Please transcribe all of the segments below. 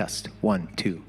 Test 1, 2.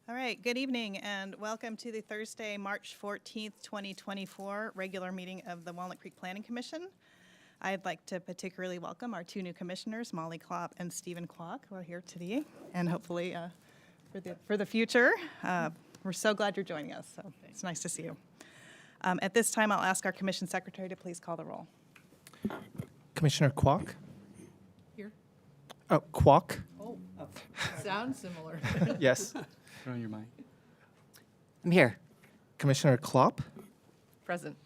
All right, good evening and welcome to the Thursday, March 14th, 2024 regular meeting of the Walnut Creek Planning Commission. I'd like to particularly welcome our two new commissioners, Molly Klopp and Stephen Kwok, who are here today, and hopefully for the future. We're so glad you're joining us, so it's nice to see you. At this time, I'll ask our commission secretary to please call the roll. Commissioner Kwok? Here. Oh, Kwok? Oh, sounds similar. Yes. Turn on your mic. I'm here. Commissioner Klopp? Present.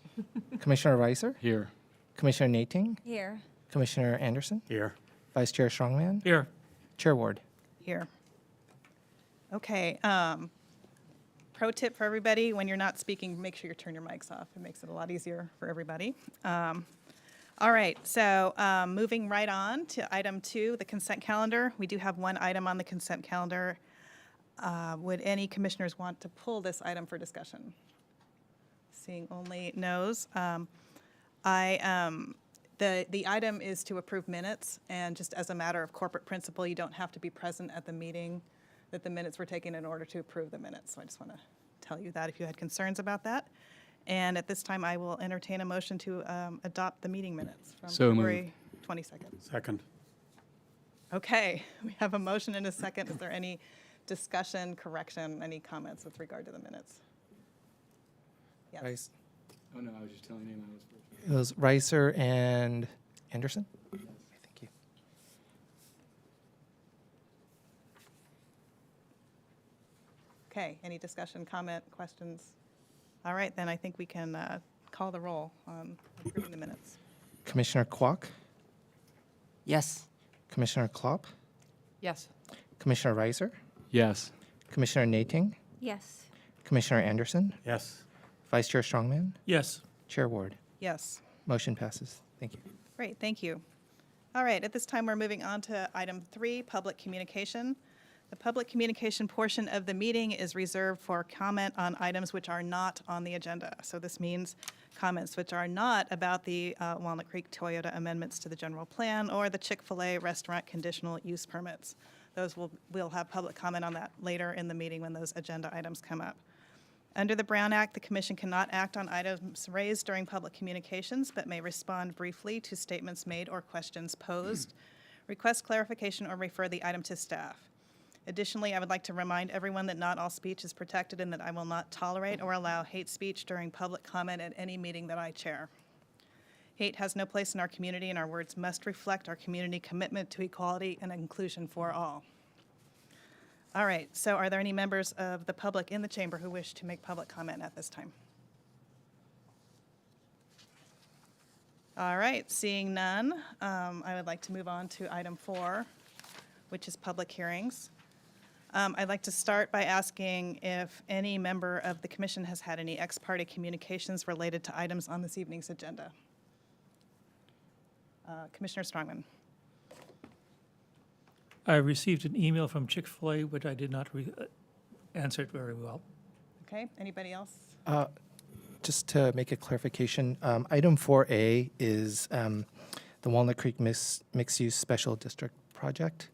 Commissioner Reiser? Here. Commissioner Nating? Here. Commissioner Anderson? Here. Vice Chair Strongman? Here. Chair Ward? Here. Okay. Pro tip for everybody, when you're not speaking, make sure you turn your mics off. It makes it a lot easier for everybody. All right, so moving right on to item 2, the consent calendar. We do have one item on the consent calendar. Would any commissioners want to pull this item for discussion? Seeing only no's. The item is to approve minutes, and just as a matter of corporate principle, you don't have to be present at the meeting that the minutes were taken in order to approve the minutes. So I just want to tell you that if you had concerns about that. And at this time, I will entertain a motion to adopt the meeting minutes from So February 22nd. Second. Okay, we have a motion and a second. Is there any discussion, correction, any comments with regard to the minutes? Yes. Rice. Oh, no, I was just telling him I was first. It was Reiser and Anderson? Thank you. Okay, any discussion, comment, questions? All right, then I think we can call the roll on approving the minutes. Commissioner Kwok? Yes. Commissioner Klopp? Yes. Commissioner Reiser? Yes. Commissioner Nating? Yes. Commissioner Anderson? Yes. Vice Chair Strongman? Yes. Chair Ward? Yes. Motion passes. Thank you. Great, thank you. All right, at this time, we're moving on to item 3, public communication. The public communication portion of the meeting is reserved for comment on items which are not on the agenda. So this means comments which are not about the Walnut Creek Toyota amendments to the general plan or the Chick-fil-A restaurant conditional use permits. We'll have public comment on that later in the meeting when those agenda items come up. Under the Brown Act, the commission cannot act on items raised during public communications, but may respond briefly to statements made or questions posed, request clarification, or refer the item to staff. Additionally, I would like to remind everyone that not all speech is protected and that I will not tolerate or allow hate speech during public comment at any meeting that I chair. Hate has no place in our community, and our words must reflect our community commitment to equality and inclusion for all. All right, so are there any members of the public in the chamber who wish to make public comment at this time? All right, seeing none, I would like to move on to item 4, which is public hearings. I'd like to start by asking if any member of the commission has had any ex parte communications related to items on this evening's agenda. Commissioner Strongman. I received an email from Chick-fil-A, but I did not answer it very well. Okay, anybody else? Just to make a clarification, item 4A is the Walnut Creek Mixed-Use Special District Project.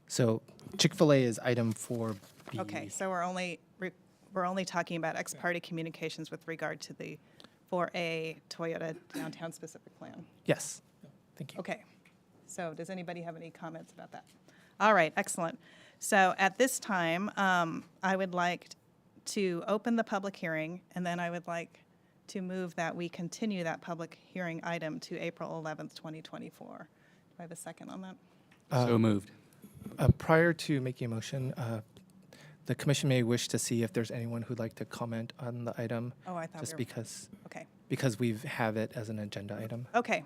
So Chick-fil-A is item 4B. Okay, so we're only talking about ex parte communications with regard to the 4A Toyota downtown specific plan. Yes. Thank you. Okay, so does anybody have any comments about that? All right, excellent. So at this time, I would like to open the public hearing, and then I would like to move that we continue that public hearing item to April 11th, 2024. Do I have a second on that? So moved. Prior to making a motion, the commission may wish to see if there's anyone who'd like to comment on the item. Oh, I thought just we were, because we have it as an agenda item. Okay.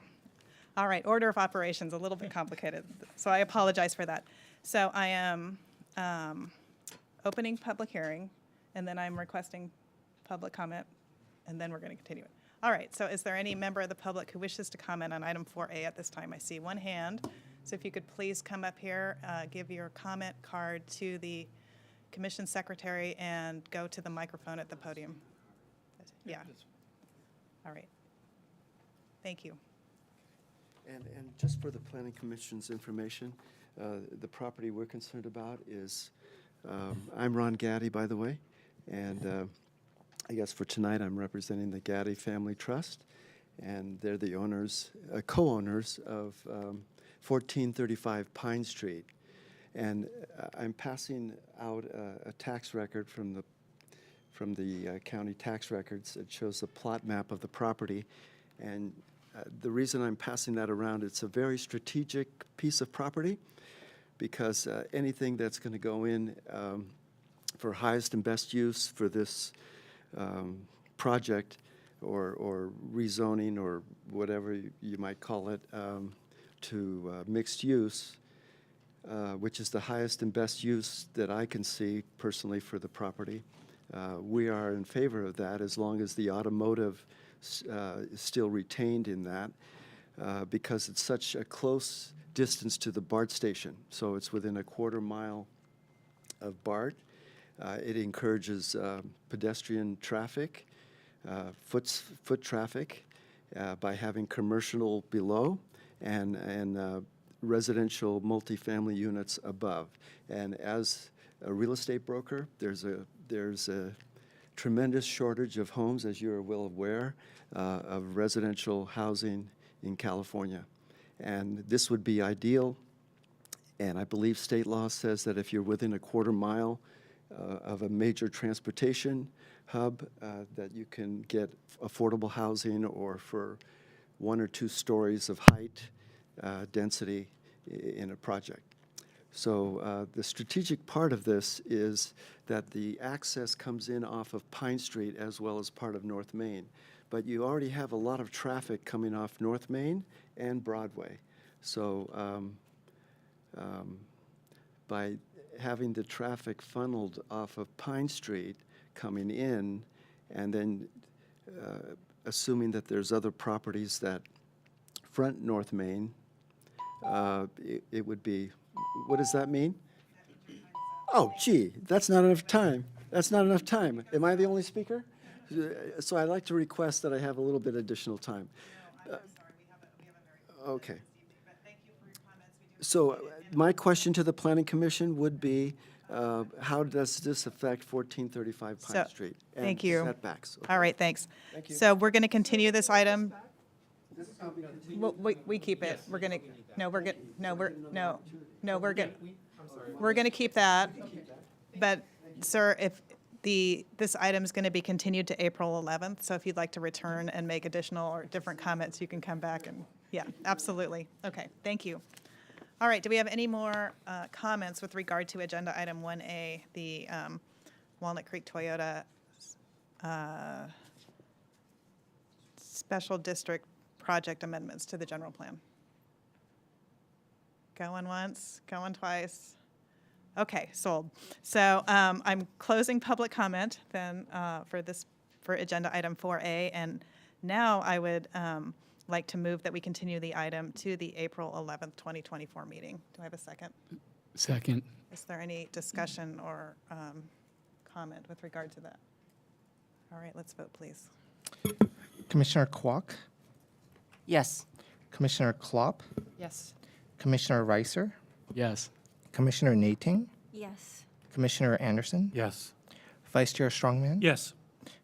All right, order of operations, a little bit complicated, so I apologize for that. So I am opening public hearing, and then I'm requesting public comment, and then we're going to continue it. All right, so is there any member of the public who wishes to comment on item 4A at this time? I see one hand. So if you could please come up here, give your comment card to the commission secretary, and go to the microphone at the podium. Yeah. All right. Thank you. And just for the Planning Commission's information, the property we're concerned about is, I'm Ron Gaddy, by the way, and I guess for tonight I'm representing the Gaddy Family Trust, and they're the owners, co-owners of 1435 Pine Street. And I'm passing out a tax record from the county tax records. It shows the plot map of the property. And the reason I'm passing that around, it's a very strategic piece of property, because anything that's going to go in for highest and best use for this project, or rezoning, or whatever you might call it, to mixed use, which is the highest and best use that I can see personally for the property. We are in favor of that as long as the automotive is still retained in that, because it's such a close distance to the BART station. So it's within a quarter mile of BART. It encourages pedestrian traffic, foot traffic, by having commercial below and residential multifamily units above. And as a real estate broker, there's a tremendous shortage of homes, as you're well aware, of residential housing in California. And this would be ideal. And I believe state law says that if you're within a quarter mile of a major transportation hub, that you can get affordable housing, or for 1 or 2 stories of height density in a project. So the strategic part of this is that the access comes in off of Pine Street as well as part of North Main. But you already have a lot of traffic coming off North Main and Broadway. So by having the traffic funneled off of Pine Street coming in, and then assuming that there's other properties that front North Main, it would be, what does that mean? Oh, gee, that's not enough time. That's not enough time. Am I the only speaker? So I'd like to request that I have a little bit additional time. No, I'm sorry, we have a very Okay. this evening, but thank you for your comments. We do So appreciate it. my question to the Planning Commission would be, how does this affect 1435 Pine So, Street? thank you. And setbacks. All right, thanks. Thank you. So we're going to continue this item. Well, we keep it. We're going to, no, we're good, no, we're, no, we're good. We're going to keep that. But, sir, if this item is going to be continued to April 11th, so if you'd like to return and make additional or different comments, you can come back and, yeah, absolutely. Okay, thank you. All right, do we have any more comments with regard to Agenda Item 1A, the Walnut Creek Toyota Special District Project amendments to the general plan? Going once, going twice. Okay, sold. So I'm closing public comment then for Agenda Item 4A, and now I would like to move that we continue the item to the April 11th, 2024 meeting. Do I have a second? Second. Is there any discussion or comment with regard to that? All right, let's vote, please. Commissioner Kwok, Yes. Commissioner Klopp, Yes. Commissioner Reiser, Yes. Commissioner Nating, Yes. Commissioner Anderson, Yes. Vice Chair Strongman, Yes.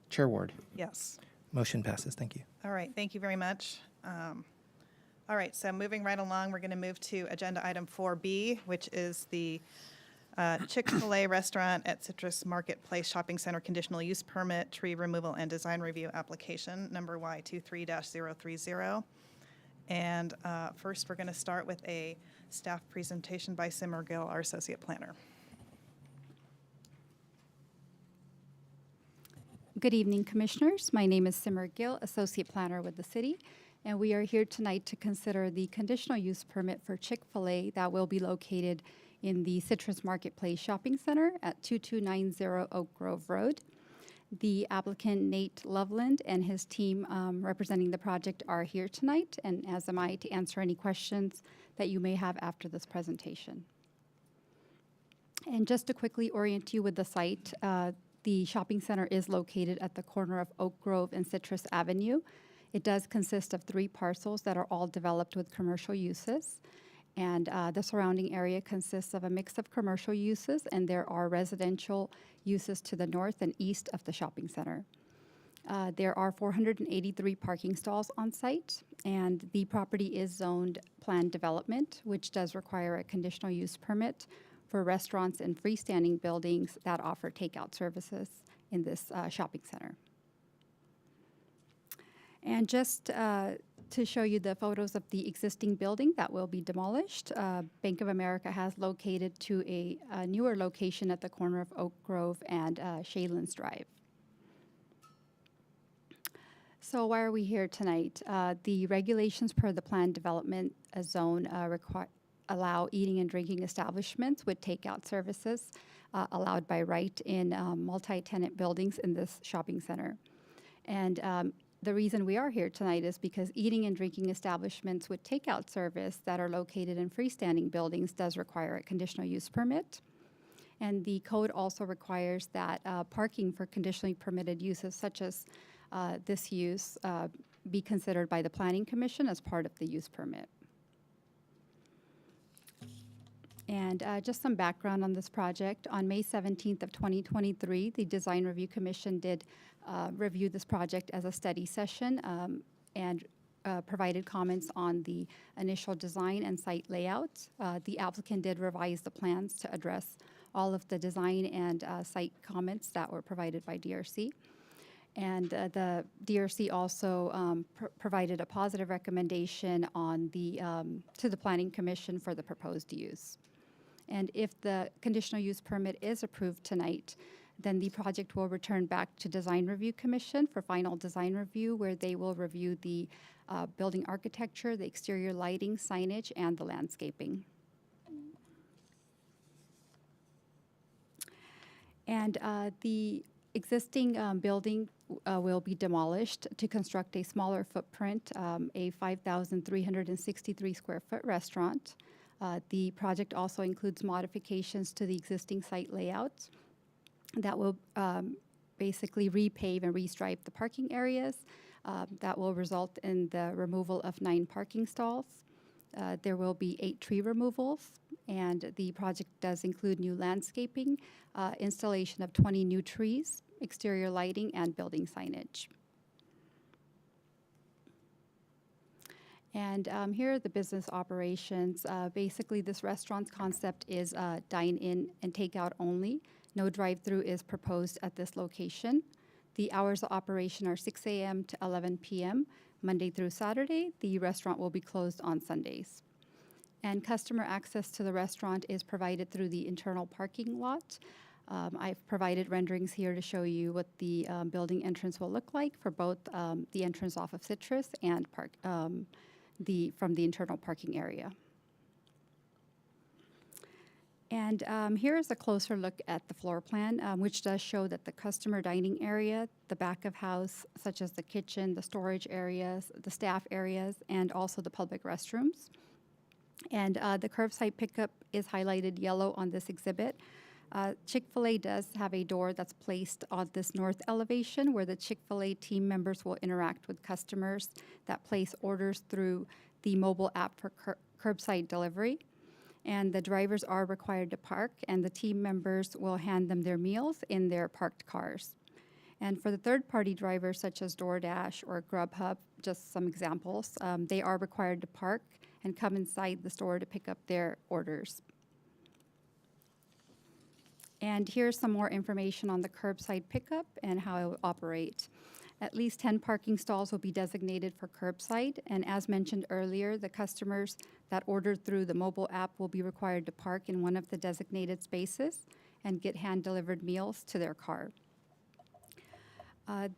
Chair Ward. Yes. Motion passes. Thank you. All right, thank you very much. All right, so moving right along, we're going to move to Agenda Item 4B, which is the Chick-fil-A restaurant at Citrus Marketplace Shopping Center conditional use permit, tree removal and design review application, number Y23-030. And first, we're going to start with a staff presentation by Simmer Gill, our associate planner. Good evening, Commissioners. My name is Simmer Gill, Associate Planner with the City, and we are here tonight to consider the conditional use permit for Chick-fil-A that will be located in the Citrus Marketplace Shopping Center at 2290 Oak Grove Road. The applicant, Nate Loveland, and his team representing the project are here tonight, and as am I, to answer any questions that you may have after this presentation. And just to quickly orient you with the site, the shopping center is located at the corner of Oak Grove and Citrus Avenue. It does consist of 3 parcels that are all developed with commercial uses. And the surrounding area consists of a mix of commercial uses, and there are residential uses to the north and east of the shopping center. There are 483 parking stalls on site, and the property is zoned planned development, which does require a conditional use permit for restaurants and freestanding buildings that offer takeout services in this shopping center. And just to show you the photos of the existing building that will be demolished, Bank of America has located to a newer location at the corner of Oak Grove and Shaylands Drive. So why are we here tonight? The regulations per the planned development zone allow eating and drinking establishments with takeout services allowed by right in multi-tenant buildings in this shopping center. And the reason we are here tonight is because eating and drinking establishments with takeout service that are located in freestanding buildings does require a conditional use permit. And the code also requires that parking for conditionally permitted uses such as this use be considered by the Planning Commission as part of the use permit. And just some background on this project. On May 17th of 2023, the Design Review Commission did review this project as a study session and provided comments on the initial design and site layout. The applicant did revise the plans to address all of the design and site comments that were provided by DRC. And the DRC also provided a positive recommendation on to the Planning Commission for the proposed use. And if the conditional use permit is approved tonight, then the project will return back to Design Review Commission for final design review, where they will review the building architecture, the exterior lighting, signage, and the landscaping. And the existing building will be demolished to construct a smaller footprint, a 5,363 square foot restaurant. The project also includes modifications to the existing site layout that will basically repave and restripe the parking areas. That will result in the removal of 9 parking stalls. There will be 8 tree removals, and the project does include new landscaping, installation of 20 new trees, exterior lighting, and building signage. And here are the business operations. Basically, this restaurant's concept is dine-in and takeout only. No drive-through is proposed at this location. The hours of operation are 6 a.m. to 11 p.m., Monday through Saturday. The restaurant will be closed on Sundays. And customer access to the restaurant is provided through the internal parking lot. I've provided renderings here to show you what the building entrance will look like for both the entrance off of Citrus and from the internal parking area. And here is a closer look at the floor plan, which does show that the customer dining area, the back of house, such as the kitchen, the storage areas, the staff areas, and also the public restrooms. And the curbside pickup is highlighted yellow on this exhibit. Chick-fil-A does have a door that's placed on this north elevation where the Chick-fil-A team members will interact with customers that place orders through the mobile app for curbside delivery. And the drivers are required to park, and the team members will hand them their meals in their parked cars. And for the third-party drivers, such as DoorDash or Grubhub, just some examples, they are required to park and come inside the store to pick up their orders. And here's some more information on the curbside pickup and how it will operate. At least 10 parking stalls will be designated for curbside, and as mentioned earlier, the customers that order through the mobile app will be required to park in one of the designated spaces and get hand-delivered meals to their car.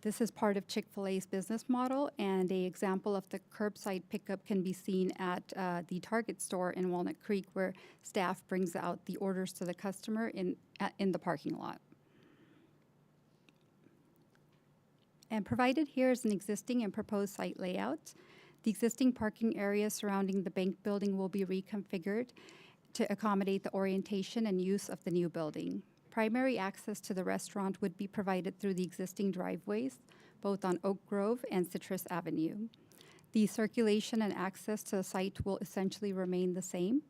This is part of Chick-fil-A's business model, and an example of the curbside pickup can be seen at the Target store in Walnut Creek, where staff brings out the orders to the customer in the parking lot. And provided here is an existing and proposed site layout. The existing parking area surrounding the bank building will be reconfigured to accommodate the orientation and use of the new building. Primary access to the restaurant would be provided through the existing driveways, both on Oak Grove and Citrus Avenue. The circulation and access to the site will essentially remain the same,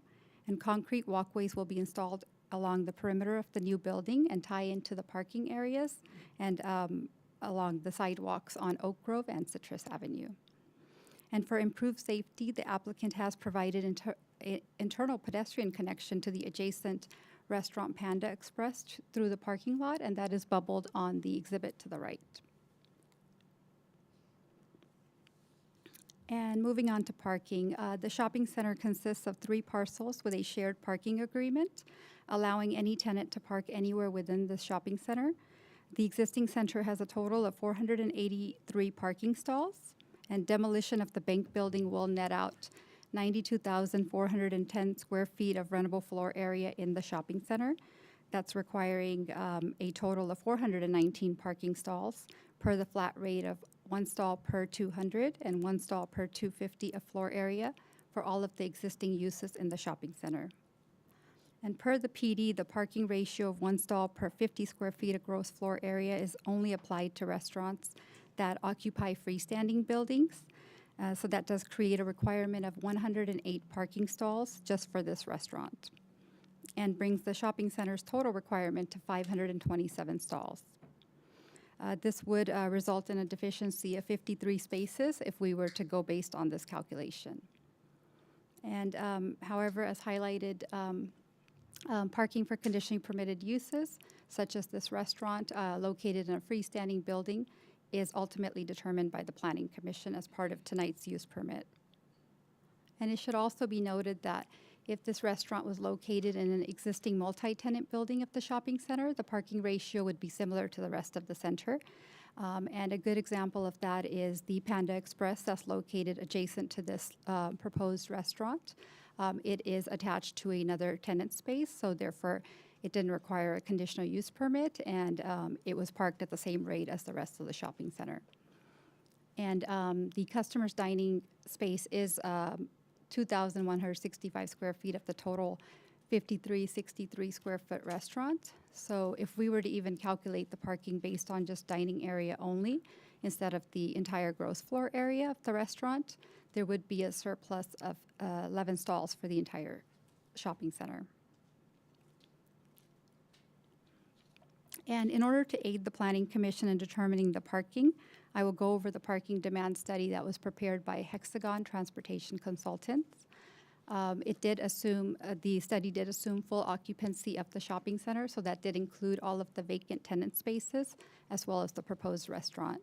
and concrete walkways will be installed along the perimeter of the new building and tie into the parking areas and along the sidewalks on Oak Grove and Citrus Avenue. And for improved safety, the applicant has provided internal pedestrian connection to the adjacent restaurant Panda Express through the parking lot, and that is bubbled on the exhibit to the right. And moving on to parking, the shopping center consists of 3 parcels with a shared parking agreement, allowing any tenant to park anywhere within the shopping center. The existing center has a total of 483 parking stalls, and demolition of the bank building will net out 92,410 square feet of rentable floor area in the shopping center. That's requiring a total of 419 parking stalls per the flat rate of 1 stall per 200 and 1 stall per 250 of floor area for all of the existing uses in the shopping center. And per the PD, the parking ratio of 1 stall per 50 square feet of gross floor area is only applied to restaurants that occupy freestanding buildings. So that does create a requirement of 108 parking stalls just for this restaurant, and brings the shopping center's total requirement to 527 stalls. This would result in a deficiency of 53 spaces if we were to go based on this calculation. And however, as highlighted, parking for conditionally permitted uses, such as this restaurant located in a freestanding building, is ultimately determined by the Planning Commission as part of tonight's use permit. And it should also be noted that if this restaurant was located in an existing multi-tenant building of the shopping center, the parking ratio would be similar to the rest of the center. And a good example of that is the Panda Express that's located adjacent to this proposed restaurant. It is attached to another tenant space, so therefore it didn't require a conditional use permit, and it was parked at the same rate as the rest of the shopping center. And the customer's dining space is 2,165 square feet of the total 5,363 square foot restaurant. So if we were to even calculate the parking based on just dining area only, instead of the entire gross floor area of the restaurant, there would be a surplus of 11 stalls for the entire shopping center. And in order to aid the Planning Commission in determining the parking, I will go over the parking demand study that was prepared by Hexagon Transportation Consultants. It did assume, the study did assume full occupancy of the shopping center, so that did include all of the vacant tenant spaces as well as the proposed restaurant.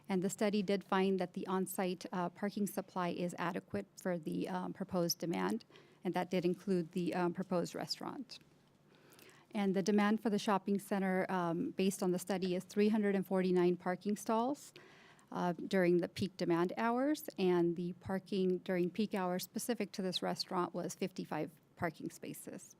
And the study did find that the on-site parking supply is adequate for the proposed demand, and that did include the proposed restaurant. And the demand for the shopping center, based on the study, is 349 parking stalls during the peak demand hours, and the parking during peak hours specific to this restaurant was 55 parking spaces.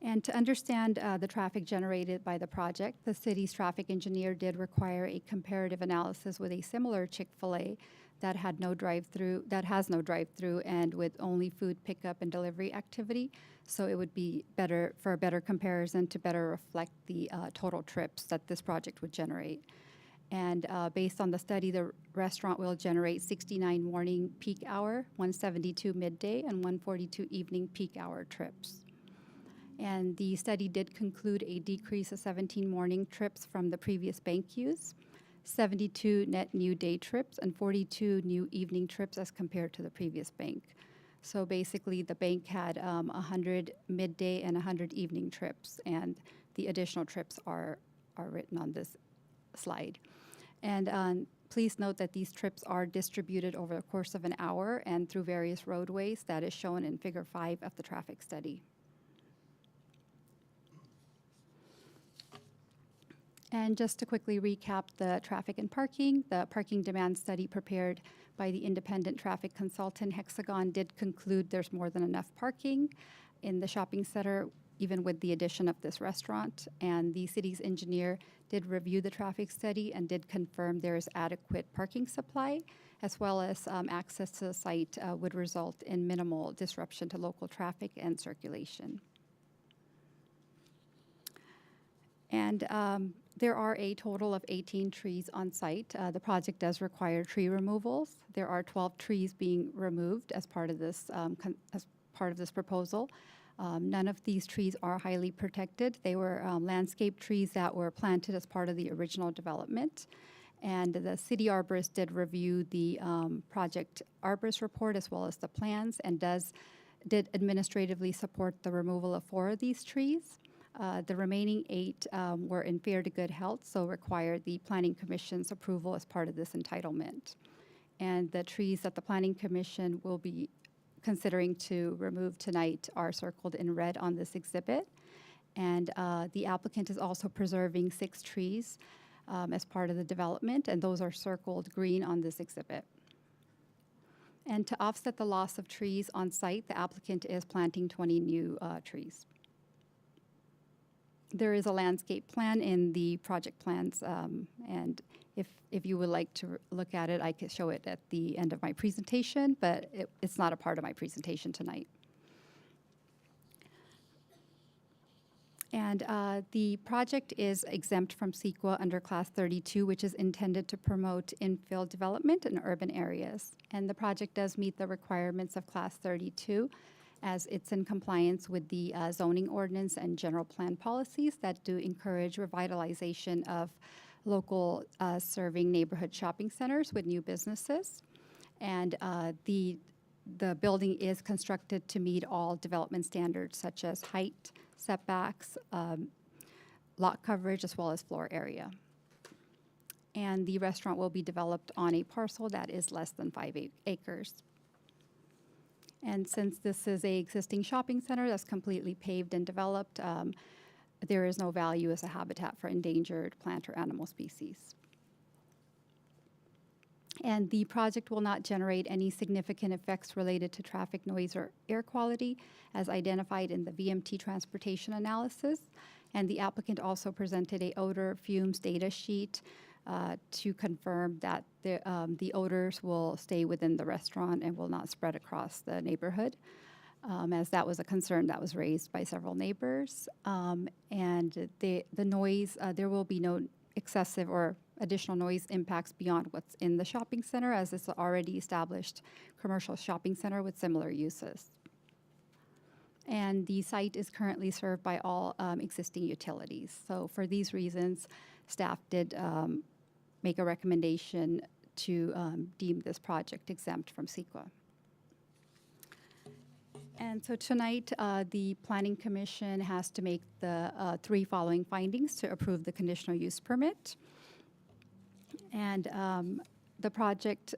And to understand the traffic generated by the project, the city's traffic engineer did require a comparative analysis with a similar Chick-fil-A that has no drive-through, and with only food pickup and delivery activity. So it would be better for a better comparison to better reflect the total trips that this project would generate. And based on the study, the restaurant will generate 69 morning peak hour, 172 midday, and 142 evening peak hour trips. And the study did conclude a decrease of 17 morning trips from the previous bank use, 72 net new day trips, and 42 new evening trips as compared to the previous bank. So basically, the bank had 100 midday and 100 evening trips, and the additional trips are written on this slide. And please note that these trips are distributed over the course of an hour and through various roadways. That is shown in Figure 5 of the traffic study. And just to quickly recap the traffic and parking, the parking demand study prepared by the independent traffic consultant Hexagon did conclude there's more than enough parking in the shopping center, even with the addition of this restaurant. And the city's engineer did review the traffic study and did confirm there is adequate parking supply, as well as access to the site would result in minimal disruption to local traffic and circulation. And there are a total of 18 trees on site. The project does require tree removals. There are 12 trees being removed as part of this proposal. None of these trees are highly protected. They were landscape trees that were planted as part of the original development. And the city arborist did review the project arborist report as well as the plans and did administratively support the removal of 4 of these trees. The remaining 8 were in fair to good health, so required the Planning Commission's approval as part of this entitlement. And the trees that the Planning Commission will be considering to remove tonight are circled in red on this exhibit. And the applicant is also preserving 6 trees as part of the development, and those are circled green on this exhibit. And to offset the loss of trees on site, the applicant is planting 20 new trees. There is a landscape plan in the project plans, and if you would like to look at it, I could show it at the end of my presentation, but it's not a part of my presentation tonight. And the project is exempt from CEQA under Class 32, which is intended to promote infill development in urban areas. And the project does meet the requirements of Class 32, as it's in compliance with the zoning ordinance and general plan policies that do encourage revitalization of local serving neighborhood shopping centers with new businesses. And the building is constructed to meet all development standards such as height, setbacks, lot coverage, as well as floor area. And the restaurant will be developed on a parcel that is less than 5 acres. And since this is a existing shopping center that's completely paved and developed, there is no value as a habitat for endangered plant or animal species. And the project will not generate any significant effects related to traffic noise or air quality as identified in the VMT transportation analysis. And the applicant also presented a odor fumes data sheet to confirm that the odors will stay within the restaurant and will not spread across the neighborhood, as that was a concern that was raised by several neighbors. And the noise, there will be no excessive or additional noise impacts beyond what's in the shopping center, as it's an already established commercial shopping center with similar uses. And the site is currently served by all existing utilities. So for these reasons, staff did make a recommendation to deem this project exempt from CEQA. And so tonight, the Planning Commission has to make the 3 following findings to approve the conditional use permit. And the project,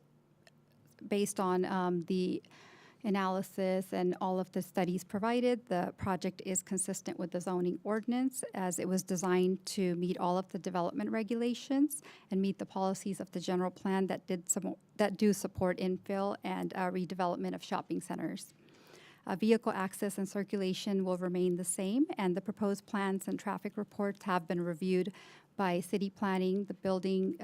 based on the analysis and all of the studies provided, the project is consistent with the zoning ordinance as it was designed to meet all of the development regulations and meet the policies of the general plan that do support infill and redevelopment of shopping centers. Vehicle access and circulation will remain the same, and the proposed plans and traffic reports have been reviewed by city planning, the building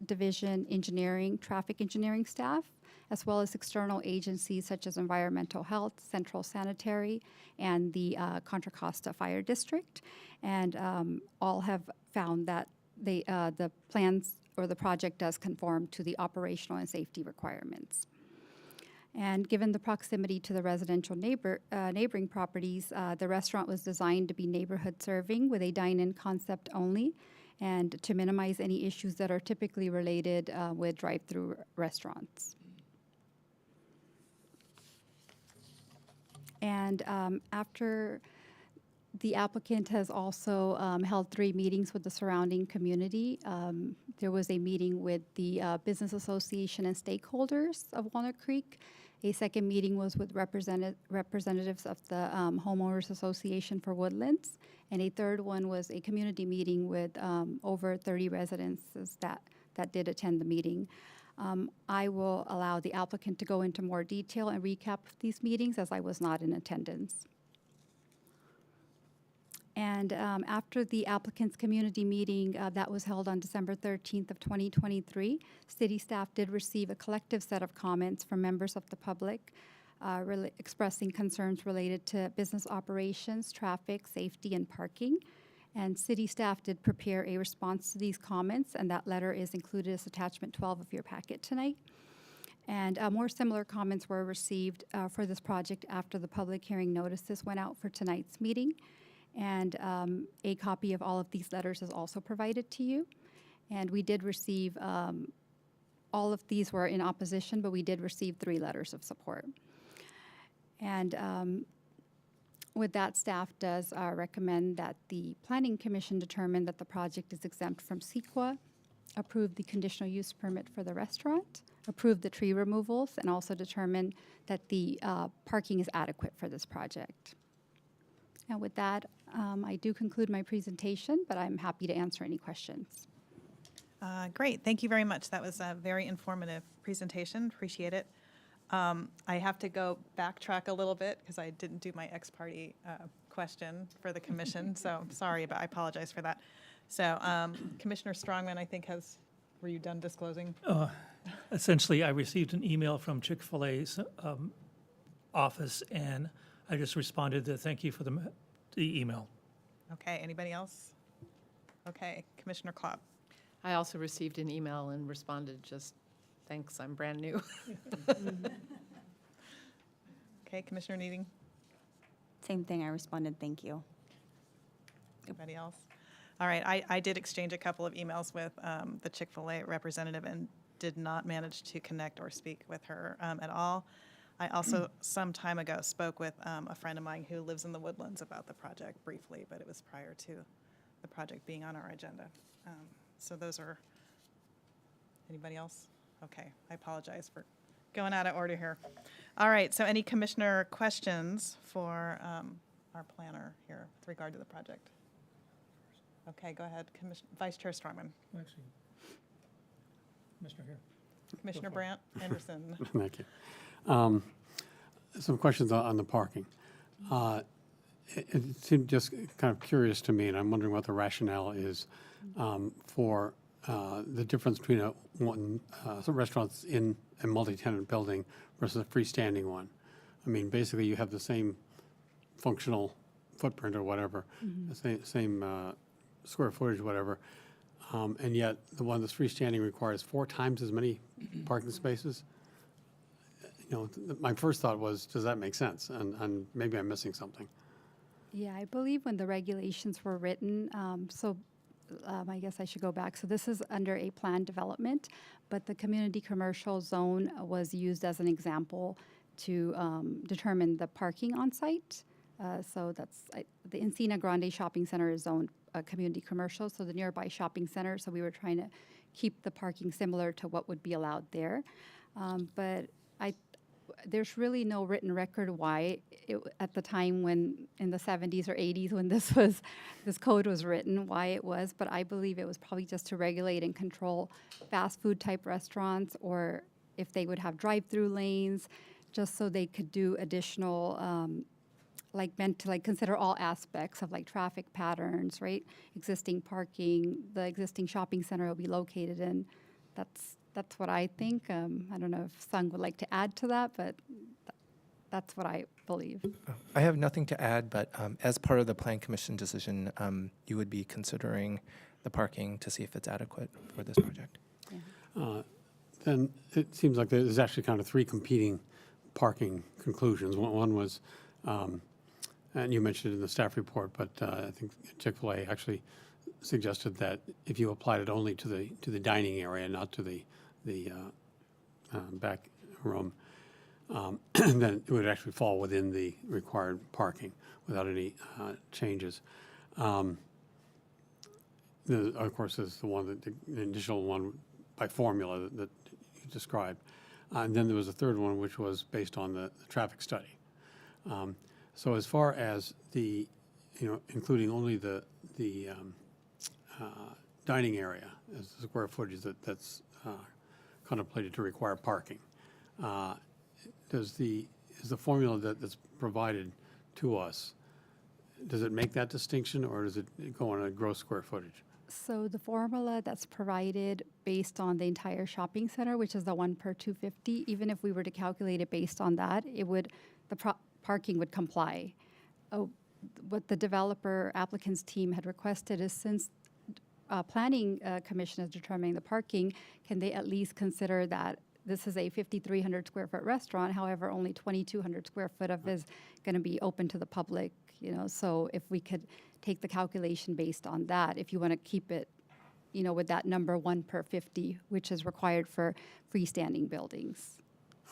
division, engineering, traffic engineering staff, as well as external agencies such as environmental health, central sanitary, and the Contra Costa Fire District. And all have found that the plans or the project does conform to the operational and safety requirements. And given the proximity to the residential neighboring properties, the restaurant was designed to be neighborhood serving with a dine-in concept only, and to minimize any issues that are typically related with drive-through restaurants. And after the applicant has also held 3 meetings with the surrounding community. There was a meeting with the Business Association and stakeholders of Walnut Creek. A second meeting was with representatives of the Homeowners Association for Woodlands. And a third one was a community meeting with over 30 residents that did attend the meeting. I will allow the applicant to go into more detail and recap these meetings as I was not in attendance. And after the applicant's community meeting that was held on December 13th of 2023, city staff did receive a collective set of comments from members of the public expressing concerns related to business operations, traffic, safety, and parking. And city staff did prepare a response to these comments, and that letter is included as attachment 12 of your packet tonight. And more similar comments were received for this project after the public hearing notices went out for tonight's meeting. And a copy of all of these letters is also provided to you. And we did receive, all of these were in opposition, but we did receive 3 letters of support. And with that, staff does recommend that the Planning Commission determine that the project is exempt from CEQA, approve the conditional use permit for the restaurant, approve the tree removals, and also determine that the parking is adequate for this project. And with that, I do conclude my presentation, but I'm happy to answer any questions. Great, thank you very much. That was a very informative presentation. Appreciate it. I have to go backtrack a little bit because I didn't do my ex parte question for the commission. So sorry, but I apologize for that. So Commissioner Strongman, I think were you done disclosing? Essentially, I received an email from Chick-fil-A's office, and I just responded to thank you for the email. Okay, anybody else? Okay, Commissioner Klopp. I also received an email and responded just, thanks, I'm brand new. Okay, Commissioner Needing. Same thing, I responded, thank you. Anybody else? All right, I did exchange a couple of emails with the Chick-fil-A representative and did not manage to connect or speak with her at all. I also, some time ago, spoke with a friend of mine who lives in the Woodlands about the project briefly, but it was prior to the project being on our agenda. So those are, anybody else? Okay, I apologize for going out of order here. All right, so any commissioner questions for our planner here with regard to the project? Okay, go ahead, Vice Chair Strongman. Actually, Commissioner here. Commissioner Brandt Anderson. Thank you. Some questions on the parking. It seemed just kind of curious to me, and I'm wondering what the rationale is for the difference between some restaurants in a multi-tenant building versus a freestanding one. I mean, basically, you have the same functional footprint or whatever, the same square footage, whatever, and yet the one that's freestanding requires 4 times as many parking spaces. You know, my first thought was, does that make sense? And maybe I'm missing something. Yeah, I believe when the regulations were written, I guess I should go back. So this is under a planned development, but the community commercial zone was used as an example to determine the parking on site. So that's the Encina Grande Shopping Center is zoned community commercial, so the nearby shopping center. So we were trying to keep the parking similar to what would be allowed there. But there's really no written record why at the time when in the 70s or 80s when this code was written, why it was. But I believe it was probably just to regulate and control fast food type restaurants, or if they would have drive-through lanes, just so they could do additional, meant to consider all aspects of traffic patterns, right? Existing parking, the existing shopping center will be located in. That's what I think. I don't know if Sung would like to add to that, but that's what I believe. I have nothing to add, but as part of the Plan Commission decision, you would be considering the parking to see if it's adequate for this project. Yeah. Then it seems like there's actually kind of 3 competing parking conclusions. One was, and you mentioned it in the staff report, but I think Chick-fil-A actually suggested that if you applied it only to the dining area, not to the back room, then it would actually fall within the required parking without any changes. Of course, is the one the initial one by formula that you described, and then there was a third one which was based on the traffic study. So as far as including only the dining area as the square footage that's contemplated to require parking, is the formula that's provided to us, does it make that distinction, or does it go on a gross square footage? So the formula that's provided based on the entire shopping center, which is the 1 per 250, even if we were to calculate it based on that, parking would comply. What the developer applicants team had requested is, since Planning Commission is determining the parking, can they at least consider that this is a 5,300 square foot restaurant, however, only 2,200 square foot of is going to be open to the public, so if we could take the calculation based on that, if you want to keep it, with that number 1 per 50, which is required for freestanding buildings.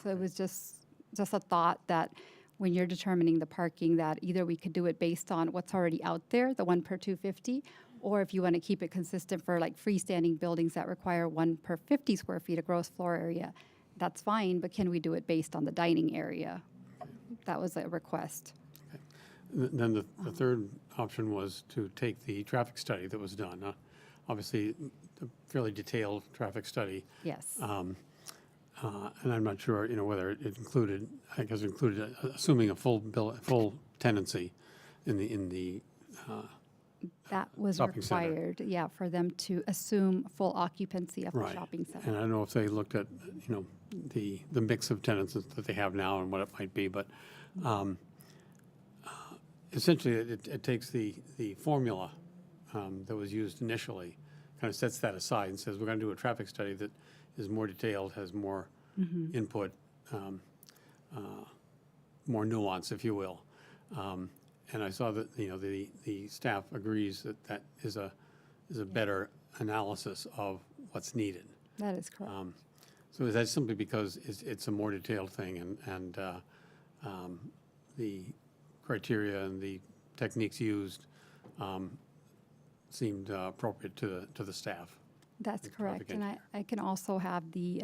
So it was just a thought that when you're determining the parking, that either we could do it based on what's already out there, the 1 per 250, or if you want to keep it consistent for like freestanding buildings that require 1 per 50 square feet of gross floor area, that's fine, but can we do it based on the dining area? That was a request. Then the third option was to take the traffic study that was done. Obviously, a fairly detailed traffic study. Yes. And I'm not sure, whether it included, I guess it included, assuming a full tenancy in the That was shopping center. required, yeah, for them to assume full occupancy of the Right. shopping And center. I don't know if they looked at, the mix of tenants that they have now and what it might be, but essentially it takes the formula that was used initially, kind of sets that aside and says, we're going to do a traffic study that is more detailed, has more input, more nuance, if you will. And I saw that, the staff agrees that that is a better analysis of what's needed. That is correct. So is that simply because it's a more detailed thing and the criteria and the techniques used seemed appropriate to the staff? That's the traffic correct. And engineer. I can also have the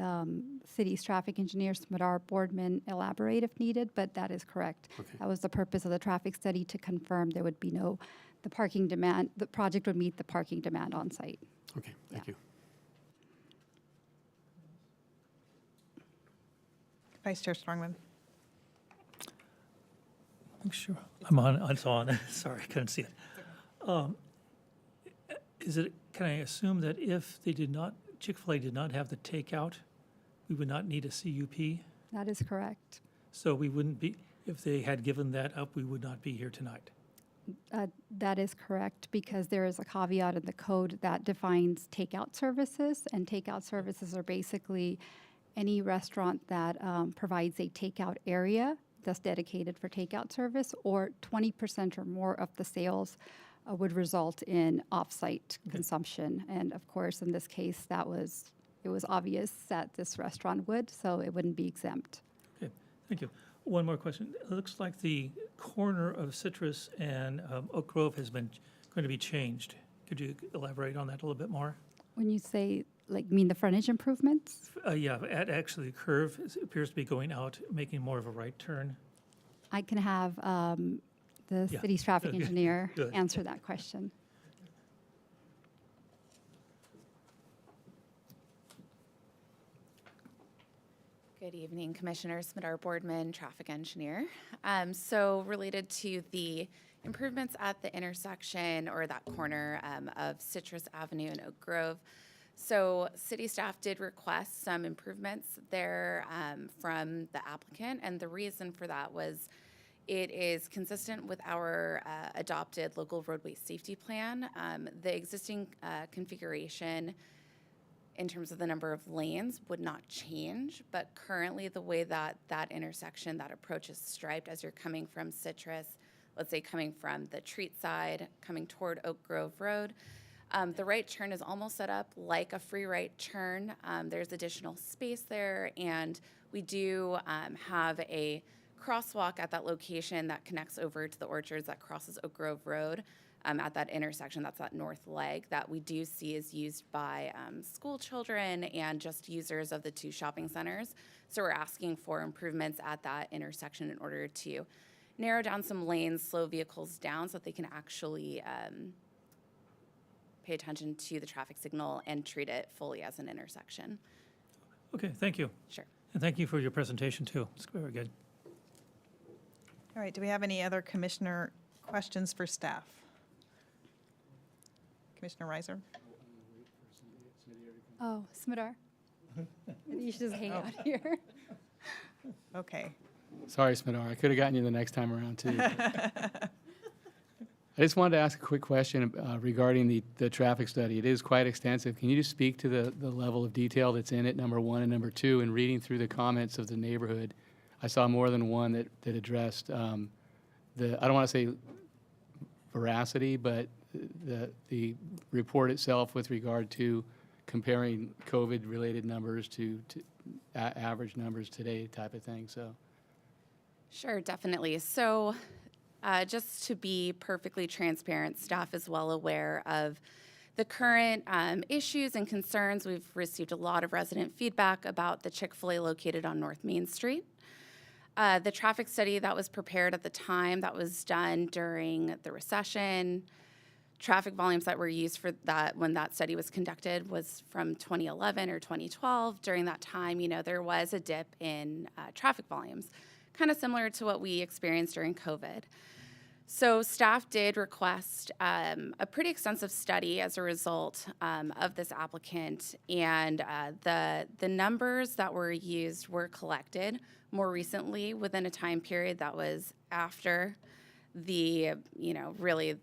city's traffic engineer, Smadar Boardman, elaborate if needed, but that is correct. Okay. That was the purpose of the traffic study, to confirm there would be the parking demand, the project would meet the parking demand on site. Okay, thank you. Vice Chair Strongman. I'm sure. I'm on, it's on. Sorry, I couldn't see it. Can I assume that if Chick-fil-A did not have the takeout, we would not need a CUP? That is correct. So we wouldn't be, if they had given that up, we would not be here tonight. That is correct, because there is a caveat in the code that defines takeout services, and takeout services are basically any restaurant that provides a takeout area that's dedicated for takeout service, or 20% or more of the sales would result in off-site consumption. And of course, in this case, it was obvious that this restaurant would, so it wouldn't be exempt. Okay, thank you. One more question. It looks like the corner of Citrus and Oak Grove has been going to be changed. Could you elaborate on that a little bit more? When you say, mean the frontage improvements? Yeah, actually, the curve appears to be going out, making more of a right turn. I can have the Yeah. city's traffic Okay. engineer Good. answer that question. Good evening, Commissioners. Smadar Boardman, traffic engineer. So related to the improvements at the intersection, or that corner of Citrus Avenue and Oak Grove. So city staff did request some improvements there from the applicant, and the reason for that was it is consistent with our adopted local roadway safety plan. The existing configuration in terms of the number of lanes would not change, but currently the way that that intersection, that approach is striped as you're coming from Citrus, let's say coming from the Treat side, coming toward Oak Grove Road, the right turn is almost set up like a free right turn. There's additional space there, and we do have a crosswalk at that location that connects over to the orchards that crosses Oak Grove Road. At that intersection, that's that north leg that we do see is used by school children and just users of the two shopping centers. So we're asking for improvements at that intersection in order to narrow down some lanes, slow vehicles down so that they can actually pay attention to the traffic signal and treat it fully as an intersection. Okay, thank you. Sure. And thank you for your presentation, too. It's very good. All right, do we have any other commissioner questions for staff? Commissioner Reiser? Oh, Smadar? You should just hang out here. Okay. Sorry, Smadar. I could have gotten you the next time around, too. I just wanted to ask a quick question regarding the traffic study. It is quite extensive. Can you just speak to the level of detail that's in it, number one, and number two, in reading through the comments of the neighborhood? I saw more than one that addressed I don't want to say veracity, but the report itself with regard to comparing COVID-related numbers to average numbers today type of thing, so. Sure, definitely. So just to be perfectly transparent, staff is well aware of the current issues and concerns. We've received a lot of resident feedback about the Chick-fil-A located on North Main Street. The traffic study that was prepared at the time, that was done during the recession. Traffic volumes that were used for that when that study was conducted was from 2011 or 2012. During that time, there was a dip in traffic volumes, kind of similar to what we experienced during COVID. So staff did request a pretty extensive study as a result of this applicant, and the numbers that were used were collected more recently within a time period that was after the, really,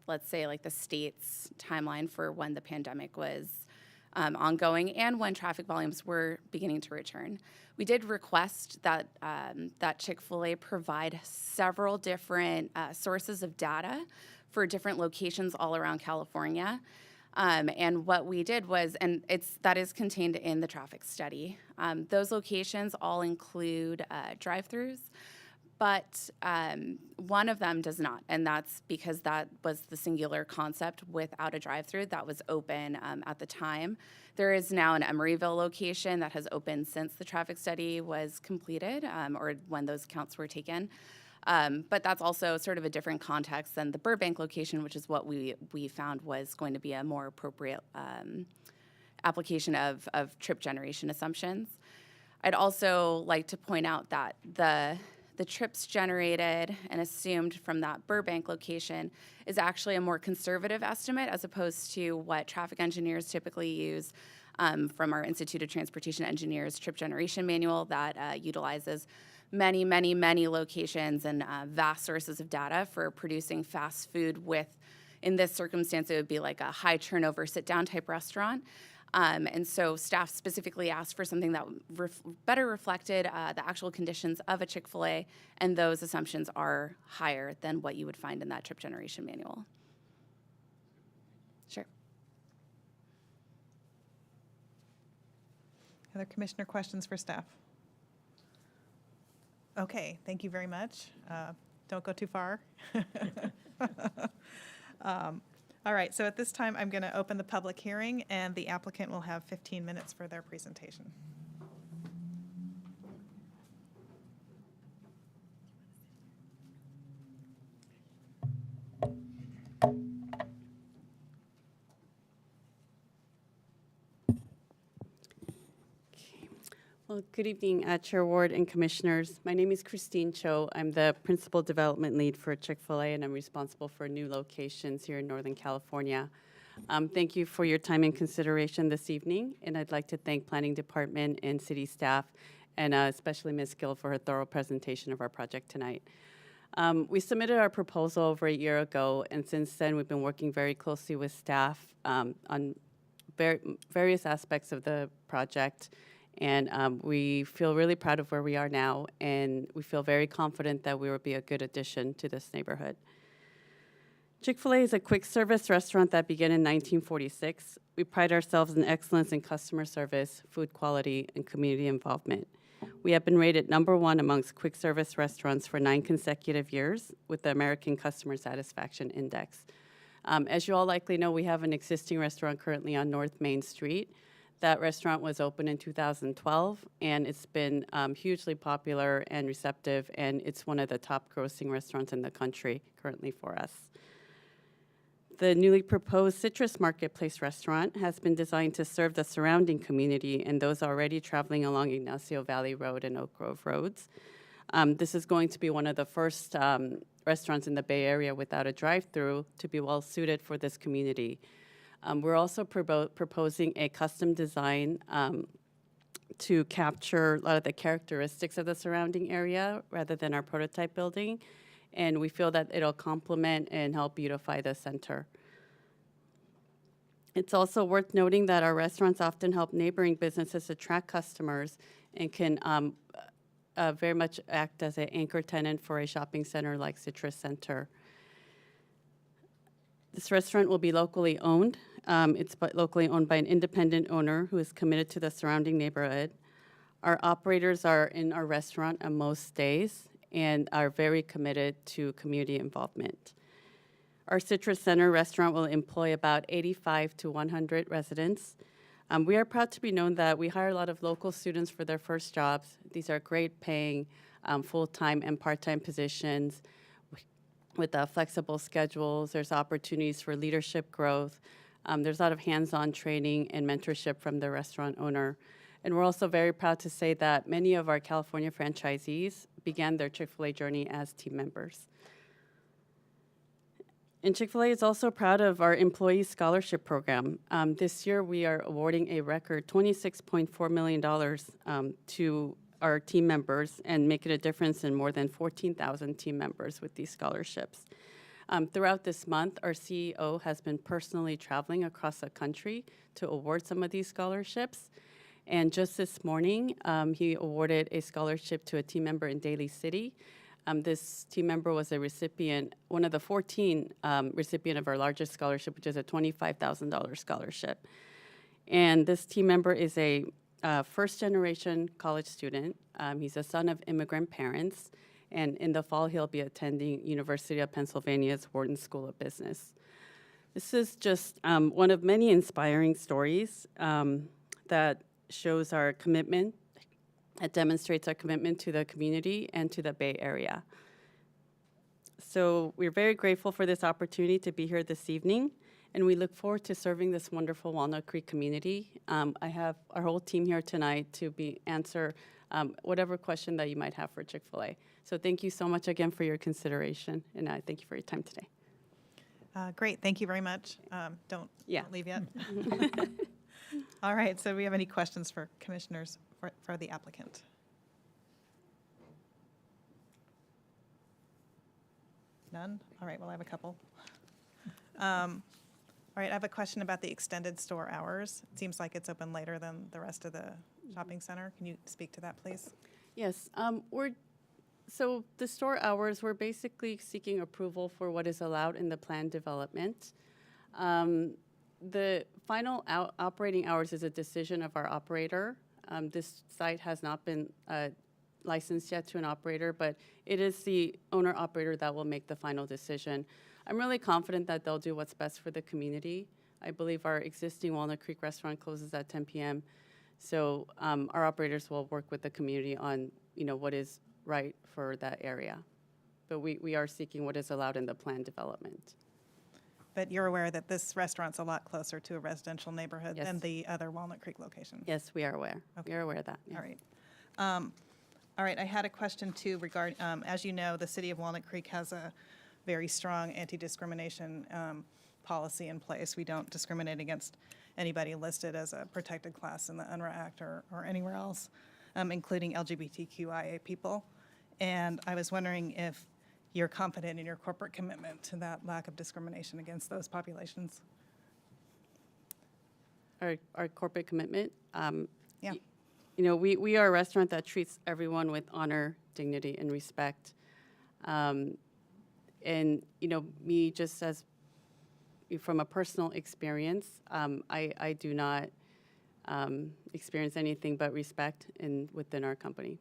let's say like the state's timeline for when the pandemic was ongoing and when traffic volumes were beginning to return. We did request that that Chick-fil-A provide several different sources of data for different locations all around California. And what we did was, and that is contained in the traffic study. Those locations all include drive-throughs, but one of them does not, and that's because that was the singular concept without a drive-through that was open at the time. There is now an Emeryville location that has opened since the traffic study was completed, or when those counts were taken. But that's also sort of a different context than the Burbank location, which is what we found was going to be a more appropriate application of trip generation assumptions. I'd also like to point out that the trips generated and assumed from that Burbank location is actually a more conservative estimate as opposed to what traffic engineers typically use from our Institute of Transportation Engineers trip generation manual that utilizes many, many, many locations and vast sources of data for producing fast food with, in this circumstance, it would be like a high turnover sit-down type restaurant. And so staff specifically asked for something that better reflected the actual conditions of a Chick-fil-A, and those assumptions are higher than what you would find in that trip generation manual. Sure. Other commissioner questions for staff? Okay, thank you very much. Don't go too far. All right, so at this time, I'm going to open the public hearing, and the applicant will have 15 minutes for their presentation. Well, good evening, Chair Ward and Commissioners. My name is Christine Cho. I'm the Principal Development Lead for Chick-fil-A, and I'm responsible for new locations here in Northern California. Thank you for your time and consideration this evening, and I'd like to thank Planning Department and City staff, and especially Ms. Gill for her thorough presentation of our project tonight. We submitted our proposal over a year ago, and since then we've been working very closely with staff on various aspects of the project. And we feel really proud of where we are now, and we feel very confident that we will be a good addition to this neighborhood. Chick-fil-A is a quick service restaurant that began in 1946. We pride ourselves in excellence in customer service, food quality, and community involvement. We have been rated #1 amongst quick service restaurants for 9 consecutive years with the American Customer Satisfaction Index. As you all likely know, we have an existing restaurant currently on North Main Street. That restaurant was opened in 2012, and it's been hugely popular and receptive, and it's one of the top grossing restaurants in the country currently for us. The newly proposed Citrus Marketplace restaurant has been designed to serve the surrounding community and those already traveling along Ignacio Valley Road and Oak Grove Roads. This is going to be one of the first restaurants in the Bay Area without a drive-through to be well suited for this community. We're also proposing a custom design to capture a lot of the characteristics of the surrounding area rather than our prototype building. and we feel that it'll complement and help beautify the center. It's also worth noting that our restaurants often help neighboring businesses attract customers and can very much act as an anchor tenant for a shopping center like Citrus Center. This restaurant will be locally owned. Locally owned by an independent owner who is committed to the surrounding neighborhood. Our operators are in our restaurant on most days and are very committed to community involvement. Our Citrus Center restaurant will employ about 85 to 100 residents. We are proud to be known that we hire a lot of local students for their first jobs. These are great paying full-time and part-time positions with flexible schedules. There's opportunities for leadership growth. There's a lot of hands-on training and mentorship from the restaurant owner. And we're also very proud to say that many of our California franchisees began their Chick-fil-A journey as team members. And Chick-fil-A is also proud of our employee scholarship program. This year, we are awarding a record $26.4 million to our team members and making a difference in more than 14,000 team members with these scholarships. Throughout this month, our CEO has been personally traveling across the country to award some of these scholarships. And just this morning, he awarded a scholarship to a team member in Daly City. This team member was a recipient, one of the 14 recipient of our largest scholarship, which is a $25,000 scholarship. And this team member is a first-generation college student. He's a son of immigrant parents, and in the fall, he'll be attending University of Pennsylvania's Wharton School of Business. This is just one of many inspiring stories that shows our commitment. It demonstrates our commitment to the community and to the Bay Area. So we're very grateful for this opportunity to be here this evening, and we look forward to serving this wonderful Walnut Creek community. I have our whole team here tonight to answer whatever question that you might have for Chick-fil-A. So thank you so much again for your consideration, and I thank you for your time today. Great, thank you very much. Don't Yeah. leave yet. All right, so do we have any questions for commissioners for the applicant? None? All right, well, I have a couple. All right, I have a question about the extended store hours. It seems like it's open later than the rest of the shopping center. Can you speak to that, please? Yes, so the store hours, we're basically seeking approval for what is allowed in the plan development. The final operating hours is a decision of our operator. This site has not been licensed yet to an operator, but it is the owner-operator that will make the final decision. I'm really confident that they'll do what's best for the community. I believe our existing Walnut Creek restaurant closes at 10 p.m., so our operators will work with the community on what is right for that area. But we are seeking what is allowed in the plan development. But you're aware that this restaurant's a lot closer to a residential neighborhood Yes. than the other Walnut Creek location? Yes, we are aware. Okay. We are aware of that. All right. All right, I had a question too regarding, as you know, the city of Walnut Creek has a very strong anti-discrimination policy in place. We don't discriminate against anybody listed as a protected class in the UNRRA Act or anywhere else, including LGBTQIA people. And I was wondering if you're confident in your corporate commitment to that lack of discrimination against those populations. Our corporate commitment. Yeah. We are a restaurant that treats everyone with honor, dignity, and respect. And me just as from a personal experience, I do not experience anything but respect within our company.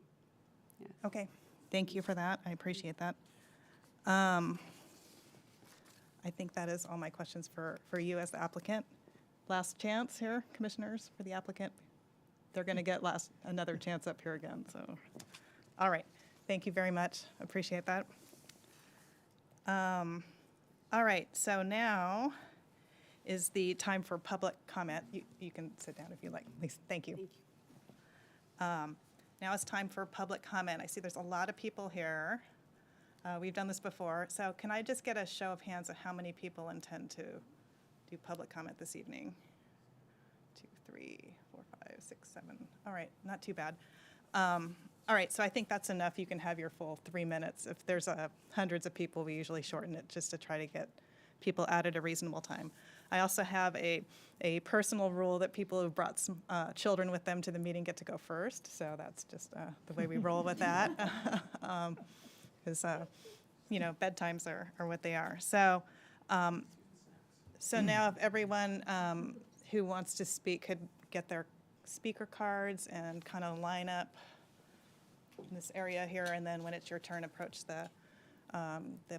Yeah. Okay, thank you for that. I appreciate that. I think that is all my questions for you as the applicant. Last chance here, commissioners, for the applicant. They're going to get another chance up here again, so. All right, thank you very much. Appreciate that. All right, so now is the time for public comment. You can sit down if you like. Please, thank you. Now it's time for public comment. I see there's a lot of people here. We've done this before, so can I just get a show of hands of how many people intend to do public comment this evening? 2, 3, 4, 5, 6, 7. All right, not too bad. All right, so I think that's enough. You can have your full 3 minutes. If there's hundreds of people, we usually shorten it just to try to get people out at a reasonable time. I also have a personal rule that people who brought some children with them to the meeting get to go first. So that's just the way we roll with that. Because, bedtimes are what they are. So, so now if everyone who wants to speak could get their speaker cards and kind of line up in this area here, and then when it's your turn, approach the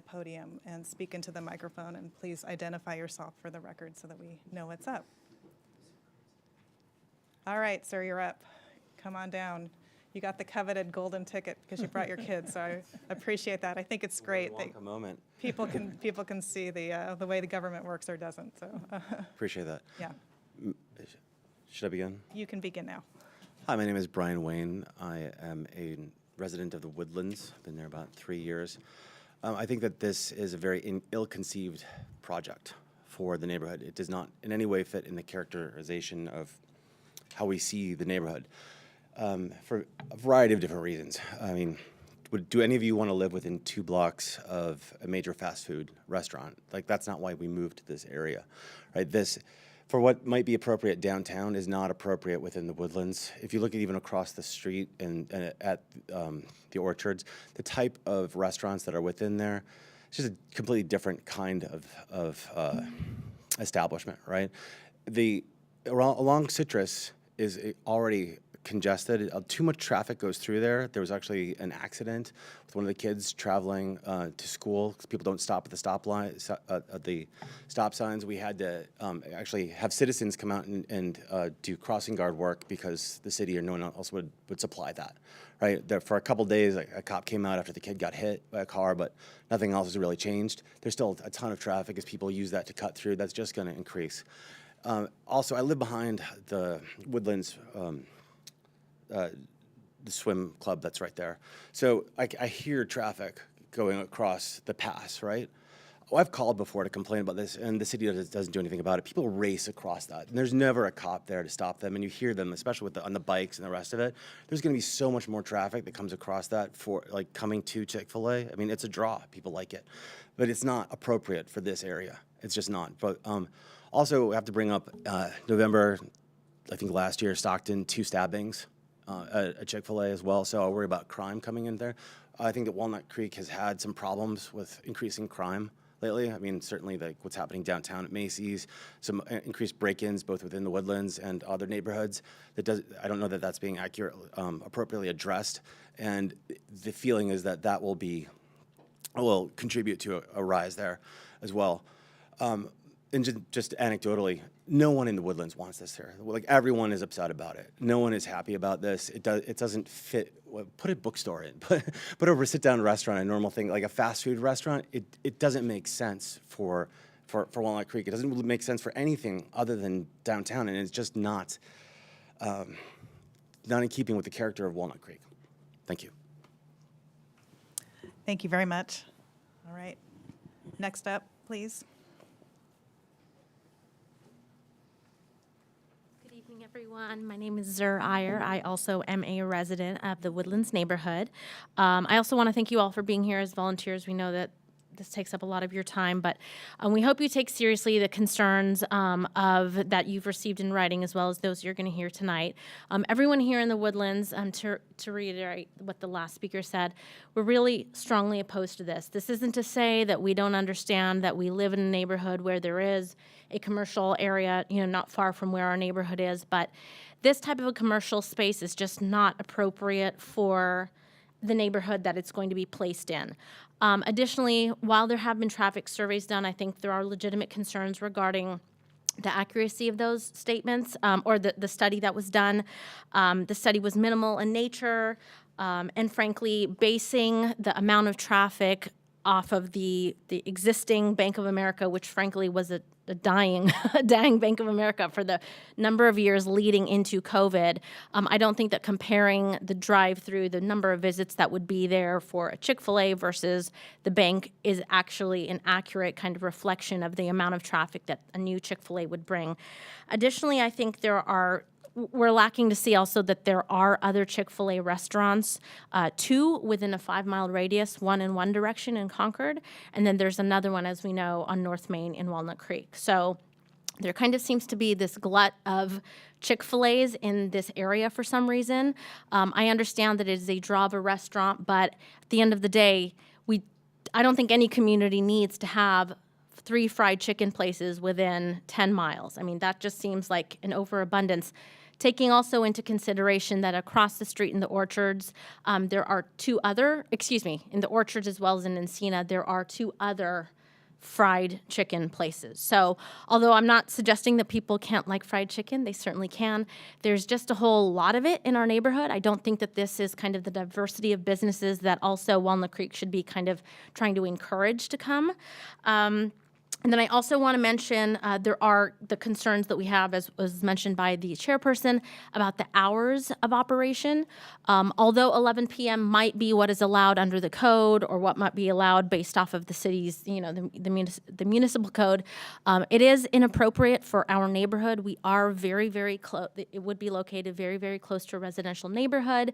podium and speak into the microphone, and please identify yourself for the record so that we know what's up. All right, sir, you're up. Come on down. You got the coveted golden ticket because you brought your kids, so I appreciate that. I think it's great that A moment. people can see the way the government works or doesn't. So Appreciate that. yeah, Should I begin? you can begin now. Hi, my name is Brian Wayne. I am a resident of the Woodlands. Been there about 3 years. I think that this is a very ill-conceived project for the neighborhood. It does not in any way fit in the characterization of how we see the neighborhood for a variety of different reasons. I mean, do any of you want to live within 2 blocks of a major fast food restaurant? Like, that's not why we moved to this area, right? This, for what might be appropriate downtown, is not appropriate within the Woodlands. If you look at even across the street and at the Orchards, the type of restaurants that are within there, it's just a completely different kind of establishment, right? Along Citrus is already congested. Too much traffic goes through there. There was actually an accident with one of the kids traveling to school because people don't stop at the stop signs. We had to actually have citizens come out and do crossing guard work because the city or no one else would supply that. Right there for a couple days, a cop came out after the kid got hit by a car, but nothing else has really changed. There's still a ton of traffic as people use that to cut through. That's just going to increase. Also, I live behind the Woodlands. The swim club that's right there. So I hear traffic going across the pass, right? Oh, I've called before to complain about this, and the city doesn't do anything about it. People race across that, and there's never a cop there to stop them, and you hear them, especially on the bikes and the rest of it. There's going to be so much more traffic that comes across that for, like, coming to Chick-fil-A. I mean, it's a draw. People like it. But it's not appropriate for this area. It's just not. But also, we have to bring up November, I think last year, Stockton, 2 stabbings. At Chick-fil-A as well, so I worry about crime coming in there. I think that Walnut Creek has had some problems with increasing crime lately. I mean, certainly like what's happening downtown at Macy's, some increased break-ins both within the Woodlands and other neighborhoods. I don't know that that's being appropriately addressed, and the feeling is that will contribute to a rise there as well. And just anecdotally, no one in the Woodlands wants this here. Like, everyone is upset about it. No one is happy about this. It doesn't fit. Well, put a bookstore in. Put over a sit-down restaurant, a normal thing, like a fast food restaurant. It doesn't make sense for Walnut Creek. It doesn't make sense for anything other than downtown, and it's just not in keeping with the character of Walnut Creek. Thank you. Thank you very much. All right. Next up, please. Good evening, everyone. My name is Zur Iyer. I also am a resident of the Woodlands neighborhood. I also want to thank you all for being here as volunteers. We know that this takes up a lot of your time, but we hope you take seriously the concerns that you've received in writing, as well as those you're going to hear tonight. Everyone here in the Woodlands, to reiterate what the last speaker said, we're really strongly opposed to this. This isn't to say that we don't understand that we live in a neighborhood where there is a commercial area, not far from where our neighborhood is, but this type of a commercial space is just not appropriate for the neighborhood that it's going to be placed in. Additionally, while there have been traffic surveys done, I think there are legitimate concerns regarding the accuracy of those statements or the study that was done. The study was minimal in nature, and frankly, basing the amount of traffic off of the existing Bank of America, which frankly was a dying Bank of America for the number of years leading into COVID. I don't think that comparing the drive-through, the number of visits that would be there for a Chick-fil-A versus the bank is actually an accurate kind of reflection of the amount of traffic that a new Chick-fil-A would bring. Additionally, I think there are we're lacking to see also that there are other Chick-fil-A restaurants, 2 within a 5-mile radius, one in one direction in Concord, and then there's another one, as we know, on North Main in Walnut Creek. So there kind of seems to be this glut of Chick-fil-A's in this area for some reason. I understand that it is a draw of a restaurant, but at the end of the day, I don't think any community needs to have 3 fried chicken places within 10 miles. I mean, that just seems like an overabundance. Taking also into consideration that across the street in the orchards, there are 2 other, in the orchards as well as in Encina, there are 2 other fried chicken places. So although I'm not suggesting that people can't like fried chicken, they certainly can. There's just a whole lot of it in our neighborhood. I don't think that this is kind of the diversity of businesses that also Walnut Creek should be kind of trying to encourage to come. And then I also want to mention there are the concerns that we have, as was mentioned by the chairperson, about the hours of operation. Although 11 p.m. might be what is allowed under the code or what might be allowed based off of the city's, the municipal code, it is inappropriate for our neighborhood. We are very, very close. It would be located very, very close to a residential neighborhood.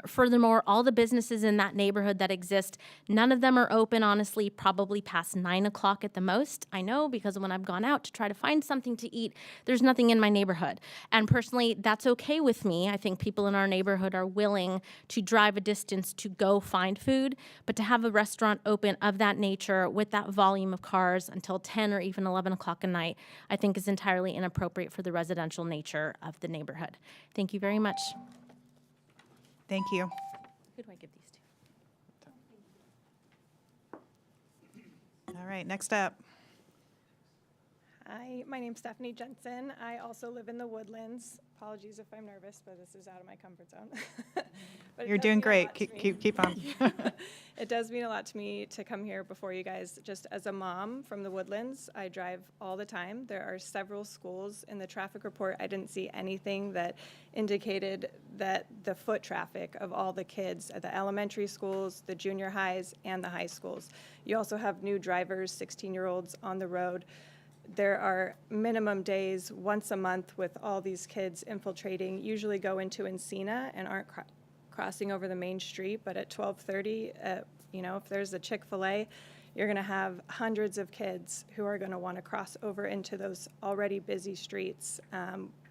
Furthermore, all the businesses in that neighborhood that exist, none of them are open, honestly, probably past 9 o'clock at the most. I know, because when I've gone out to try to find something to eat, there's nothing in my neighborhood. And personally, that's okay with me. I think people in our neighborhood are willing to drive a distance to go find food, but to have a restaurant open of that nature with that volume of cars until 10 or even 11 o'clock at night, I think is entirely inappropriate for the residential nature of the neighborhood. Thank you very much. Thank you. Who do I give these to? All right, next up. Hi, my name's Stephanie Jensen. I also live in the Woodlands. Apologies if I'm nervous, but this is out of my comfort zone. But it You're does doing mean a great. lot to Keep on. It does mean a lot to me to come here before you guys. Just as a mom from the Woodlands, I drive all the time. There are several schools. In the traffic report, I didn't see anything that indicated that the foot traffic of all the kids at the elementary schools, the junior highs, and the high schools. You also have new drivers, 16-year-olds on the road. There are minimum days once a month with all these kids infiltrating, usually go into Encina and aren't crossing over the main street, but at 12:30, if there's a Chick-fil-A, you're going to have hundreds of kids who are going to want to cross over into those already busy streets,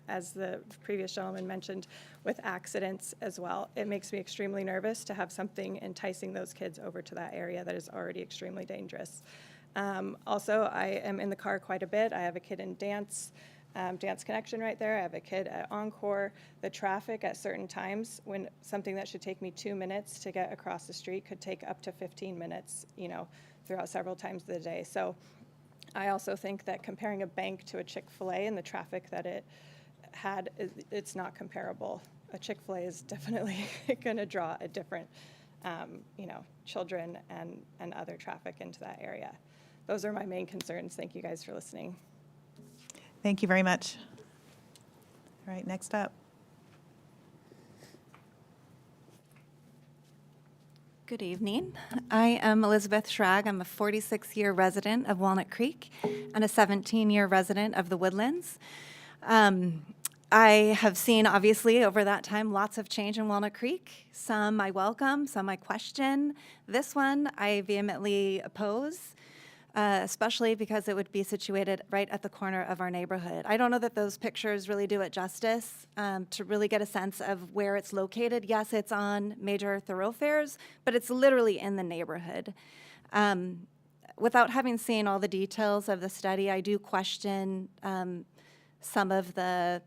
as the previous gentleman mentioned, with accidents as well. It makes me extremely nervous to have something enticing those kids over to that area that is already extremely dangerous. Also, I am in the car quite a bit. I have a kid in Dance Connection right there. I have a kid at Encore. The traffic at certain times, when something that should take me 2 minutes to get across the street could take up to 15 minutes, throughout several times of the day. So I also think that comparing a bank to a Chick-fil-A and the traffic that it had, it's not comparable. A Chick-fil-A is definitely going to draw a different, children and other traffic into that area. Those are my main concerns. Thank you guys for listening. Thank you very much. All right, next up. Good evening. I am Elizabeth Schrag. I'm a 46-year resident of Walnut Creek and a 17-year resident of the Woodlands. I have seen, obviously, over that time, lots of change in Walnut Creek. Some I welcome, some I question. This one I vehemently oppose, especially because it would be situated right at the corner of our neighborhood. I don't know that those pictures really do it justice to really get a sense of where it's located. Yes, it's on major thoroughfares, but it's literally in the neighborhood. Without having seen all the details of the study, I do question some of the,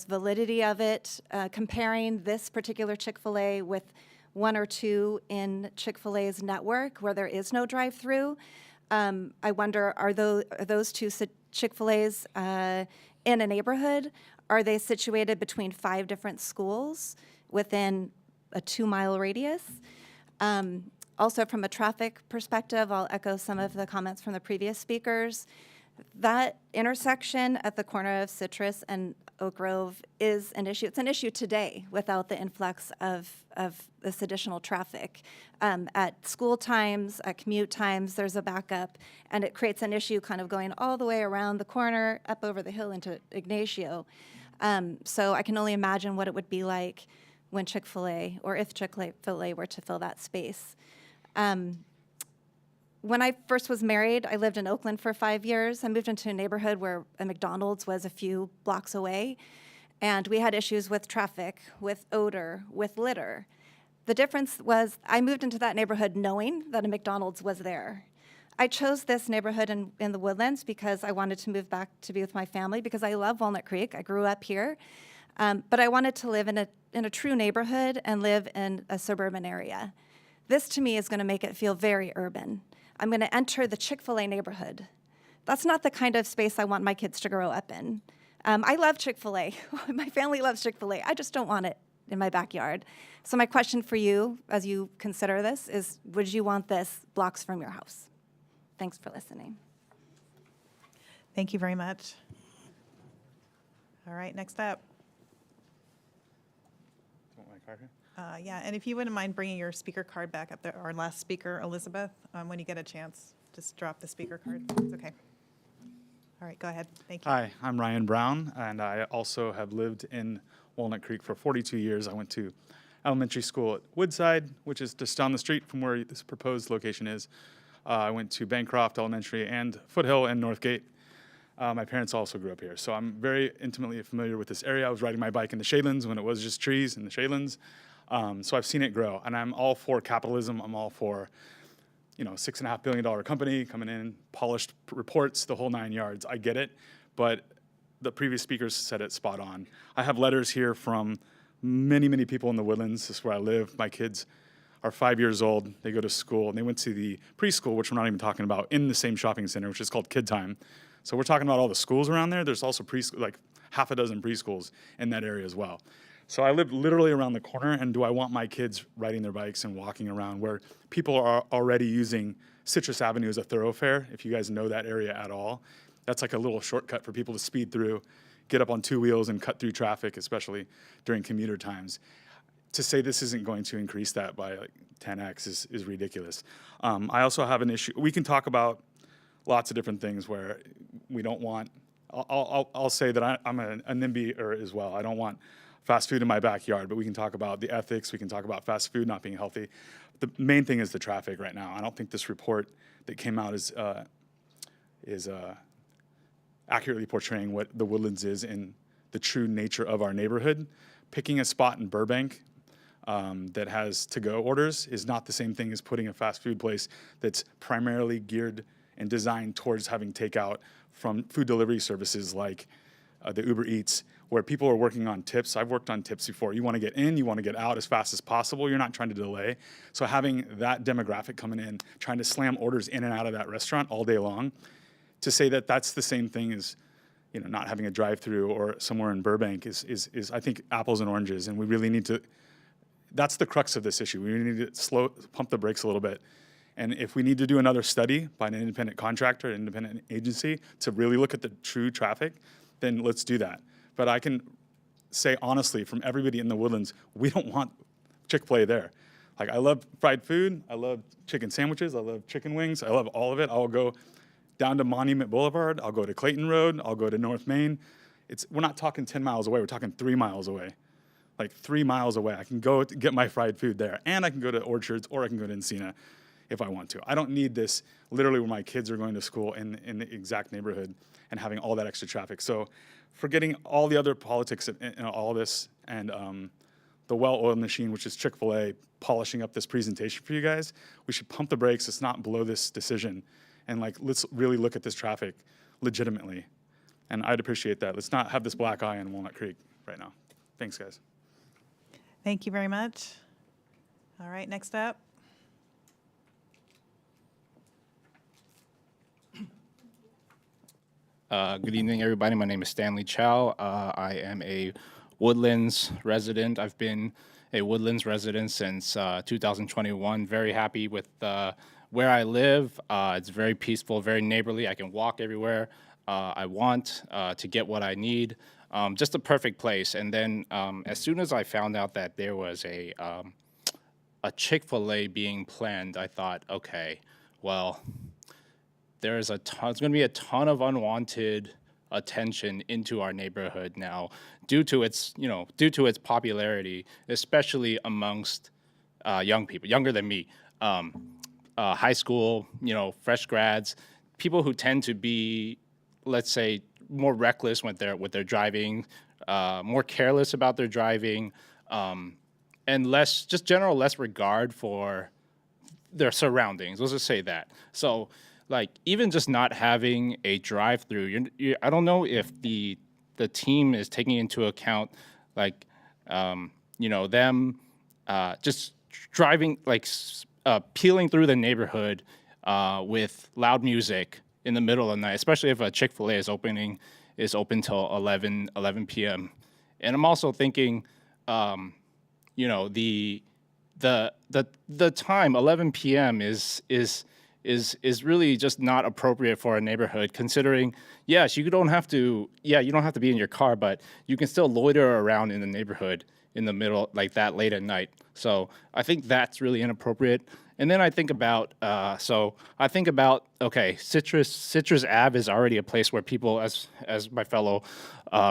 validity of it, comparing this particular Chick-fil-A with 1 or 2 in Chick-fil-A's network where there is no drive-through. I wonder, are those 2 Chick-fil-A's in a neighborhood? Are they situated between 5 different schools within a 2-mile radius? Also, from a traffic perspective, I'll echo some of the comments from the previous speakers. That intersection at the corner of Citrus and Oak Grove is an issue. It's an issue today without the influx of this additional traffic. At school times, at commute times, there's a backup, and it creates an issue kind of going all the way around the corner, up over the hill into Ignacio. So I can only imagine what it would be like when Chick-fil-A, or if Chick-fil-A were to fill that space. When I first was married, I lived in Oakland for 5 years. I moved into a neighborhood where a McDonald's was a few blocks away, and we had issues with traffic, with odor, with litter. The difference was I moved into that neighborhood knowing that a McDonald's was there. I chose this neighborhood in the Woodlands because I wanted to move back to be with my family, because I love Walnut Creek. I grew up here. But I wanted to live in a true neighborhood and live in a suburban area. This, to me, is going to make it feel very urban. I'm going to enter the Chick-fil-A neighborhood. That's not the kind of space I want my kids to grow up in. I love Chick-fil-A. My family loves Chick-fil-A. I just don't want it in my backyard. So my question for you, as you consider this, is would you want this blocks from your house? Thanks for listening. Thank you very much. All right, next up. Yeah, and if you wouldn't mind bringing your speaker card back up there, our last speaker, Elizabeth, when you get a chance, just drop the speaker card. It's okay. All right, go ahead. Thank you. Hi, I'm Ryan Brown, and I also have lived in Walnut Creek for 42 years. I went to elementary school at Woodside, which is just down the street from where this proposed location is. I went to Bancroft Elementary and Foothill and Northgate. My parents also grew up here, so I'm very intimately familiar with this area. I was riding my bike in the Shadelands when it was just trees in the Shadelands. So I've seen it grow, and I'm all for capitalism. I'm all for, $6.5 billion company coming in, polished reports, the whole 9 yards. I get it, but the previous speakers said it spot on. I have letters here from many, many people in the Woodlands. This is where I live. My kids are 5 years old. They go to school, and they went to the preschool, which we're not even talking about, in the same shopping center, which is called Kid Time. So we're talking about all the schools around there. There's also like half a dozen preschools in that area as well. So I live literally around the corner, and do I want my kids riding their bikes and walking around where people are already using Citrus Avenue as a thoroughfare? If you guys know that area at all, that's like a little shortcut for people to speed through, get up on two wheels and cut through traffic, especially during commuter times. To say this isn't going to increase that by like 10x is ridiculous. I also have an issue. We can talk about lots of different things where we don't want, I'll say that I'm a NIMBY as well. I don't want fast food in my backyard, but we can talk about the ethics. We can talk about fast food not being healthy. The main thing is the traffic right now. I don't think this report that came out is accurately portraying what the Woodlands is in the true nature of our neighborhood. Picking a spot in Burbank that has to-go orders is not the same thing as putting a fast food place that's primarily geared and designed towards having takeout from food delivery services like the Uber Eats, where people are working on tips. I've worked on tips before. You want to get in, you want to get out as fast as possible. You're not trying to delay. So having that demographic coming in, trying to slam orders in and out of that restaurant all day long, to say that that's the same thing as not having a drive-through or somewhere in Burbank is I think apples and oranges, and we really need to. That's the crux of this issue. We need to pump the brakes a little bit. And if we need to do another study by an independent contractor, an independent agency to really look at the true traffic, then let's do that. But I can say honestly, from everybody in the Woodlands, we don't want Chick-fil-A there. Like, I love fried food, I love chicken sandwiches, I love chicken wings, I love all of it. I'll go down to Monument Boulevard, I'll go to Clayton Road, I'll go to North Main. We're not talking 10 miles away, we're talking 3 miles away. Like 3 miles away, I can go to get my fried food there, and I can go to Orchards, or I can go to Encina if I want to. I don't need this literally where my kids are going to school in the exact neighborhood and having all that extra traffic. So forgetting all the other politics and all this, and the well-oiled machine, which is Chick-fil-A, polishing up this presentation for you guys, we should pump the brakes. Let's not blow this decision. And let's really look at this traffic legitimately. And I'd appreciate that. Let's not have this black eye on Walnut Creek right now. Thanks, guys. Thank you very much. All right, next up. Good evening, everybody. My name is Stanley Chow. I am a Woodlands resident. I've been a Woodlands resident since 2021. Very happy with where I live. It's very peaceful, very neighborly. I can walk everywhere I want to get what I need. Just a perfect place. And then as soon as I found out that there was a Chick-fil-A being planned, I thought, okay, well, there's going to be a ton of unwanted attention into our neighborhood now due to its, due to its popularity, especially amongst young people, younger than me, high school, fresh grads, people who tend to be, let's say, more reckless when they're driving, more careless about their driving, and less regard for their surroundings. Let's just say that. So, like, even just not having a drive-through, I don't know if the team is taking into account, like, them just driving, like, peeling through the neighborhood with loud music in the middle of the night, especially if a Chick-fil-A is open till 11 p.m. And I'm also thinking, the time 11 p.m. is really just not appropriate for a neighborhood, considering, yes, you don't have to be in your car, but you can still loiter around in the neighborhood in the middle, like that, late at night. So I think that's really inappropriate. And then I think about, okay, Citrus Ave is already a place where people, as my fellow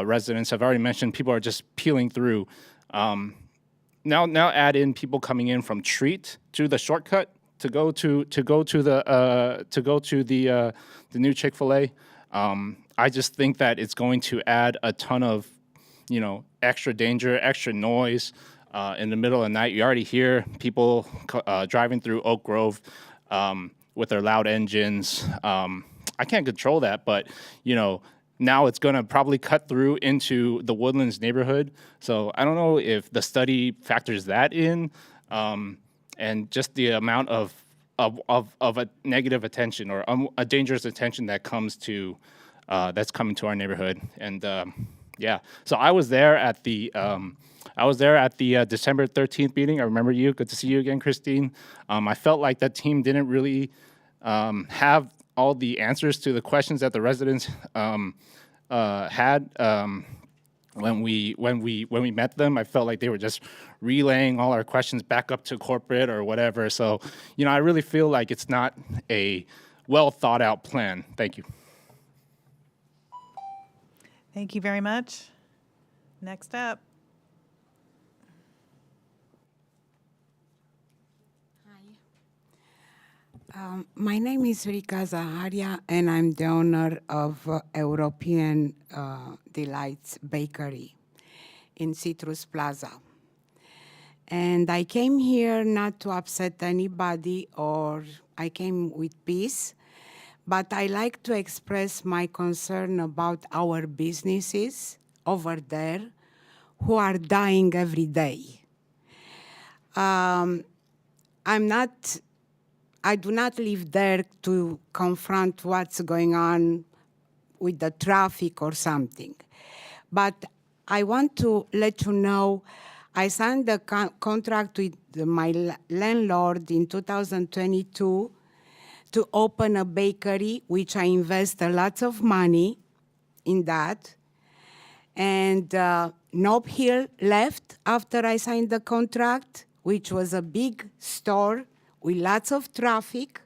residents have already mentioned, people are just peeling through. Now add in people coming in from Treat to the shortcut to go to the new Chick-fil-A. I just think that it's going to add a ton of, extra danger, extra noise in the middle of the night. You already hear people driving through Oak Grove with their loud engines. I can't control that, but now it's going to probably cut through into the Woodlands neighborhood. So I don't know if the study factors that in, and just the amount of a negative attention or a dangerous attention that comes to that's coming to our neighborhood. And yeah, so I was there at the December 13th meeting. I remember you. Good to see you again, Christine. I felt like that team didn't really have all the answers to the questions that the residents had when we met them. I felt like they were just relaying all our questions back up to corporate or whatever. So, I really feel like it's not a well thought out plan. Thank you. Thank you very much. Next up. My name is Rika Zaharia, and I'm the owner of European Delights Bakery in Citrus Plaza. And I came here not to upset anybody, or I came with peace, but I like to express my concern about our businesses over there who are dying every day. I do not live there to confront what's going on with the traffic or something. But I want to let you know, I signed the contract with my landlord in 2022 to open a bakery, which I invest a lot of money in that. And Nob Hill left after I signed the contract, which was a big store with lots of traffic.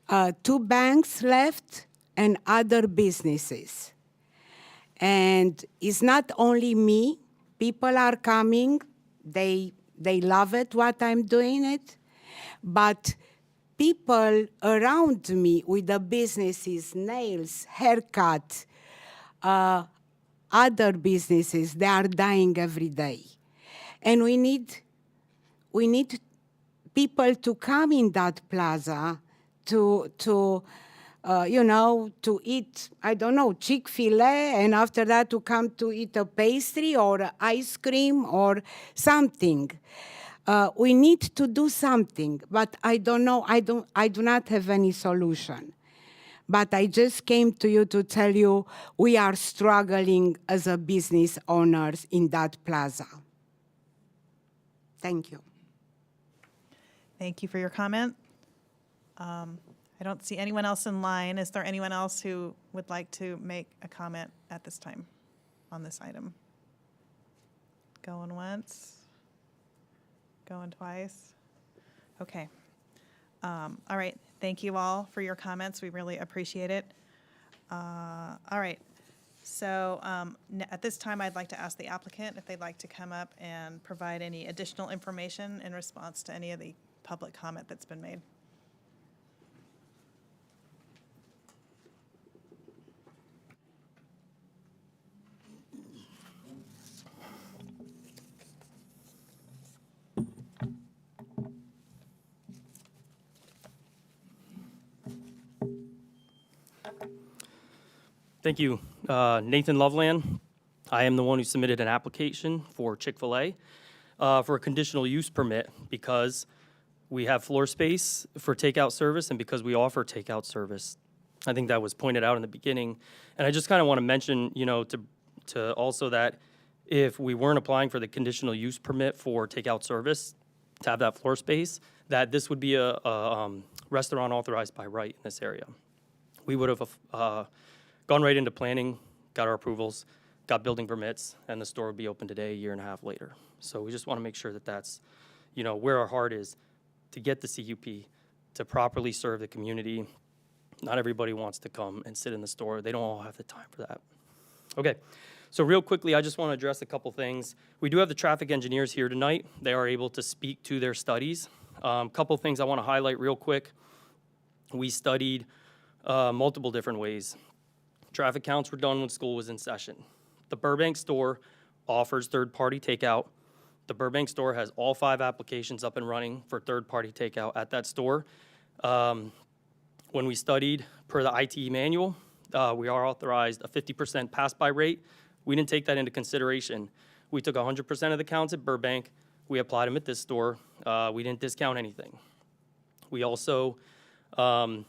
2 banks left and other businesses. And it's not only me. People are coming. They love it, what I'm doing it. But people around me with the businesses, nails, haircut, other businesses, they are dying every day. And we need people to come in that plaza to eat, I don't know, Chick-fil-A, and after that to come to eat a pastry or ice cream or something. We need to do something, but I don't know, I do not have any solution. But I just came to you to tell you we are struggling as a business owners in that plaza. Thank you. Thank you for your comment. I don't see anyone else in line. Is there anyone else who would like to make a comment at this time on this item? Going once? Going twice? Okay. All right. Thank you all for your comments. We really appreciate it. All right. So at this time, I'd like to ask the applicant if they'd like to come up and provide any additional information in response to any of the public comment that's been made. Thank you. Nathan Loveland. I am the one who submitted an application for Chick-fil-A for a conditional use permit because we have floor space for takeout service and because we offer takeout service. I think that was pointed out in the beginning. And I just kind of want to mention, to also that if we weren't applying for the conditional use permit for takeout service to have that floor space, that this would be a restaurant authorized by right in this area. We would have gone right into planning, got our approvals, got building permits, and the store would be open today, a year and a half later. So we just want to make sure that that's, where our heart is, to get the CUP, to properly serve the community. Not everybody wants to come and sit in the store. They don't all have the time for that. Okay, so real quickly, I just want to address a couple things. We do have the traffic engineers here tonight. They are able to speak to their studies. Couple things I want to highlight real quick. We studied multiple different ways. Traffic counts were done when school was in session. The Burbank store offers third-party takeout. The Burbank store has all 5 applications up and running for third-party takeout at that store. When we studied per the ITE manual, we are authorized a 50% pass-by rate. We didn't take that into consideration. We took 100% of the counts at Burbank. We applied them at this store. We didn't discount anything. We also, when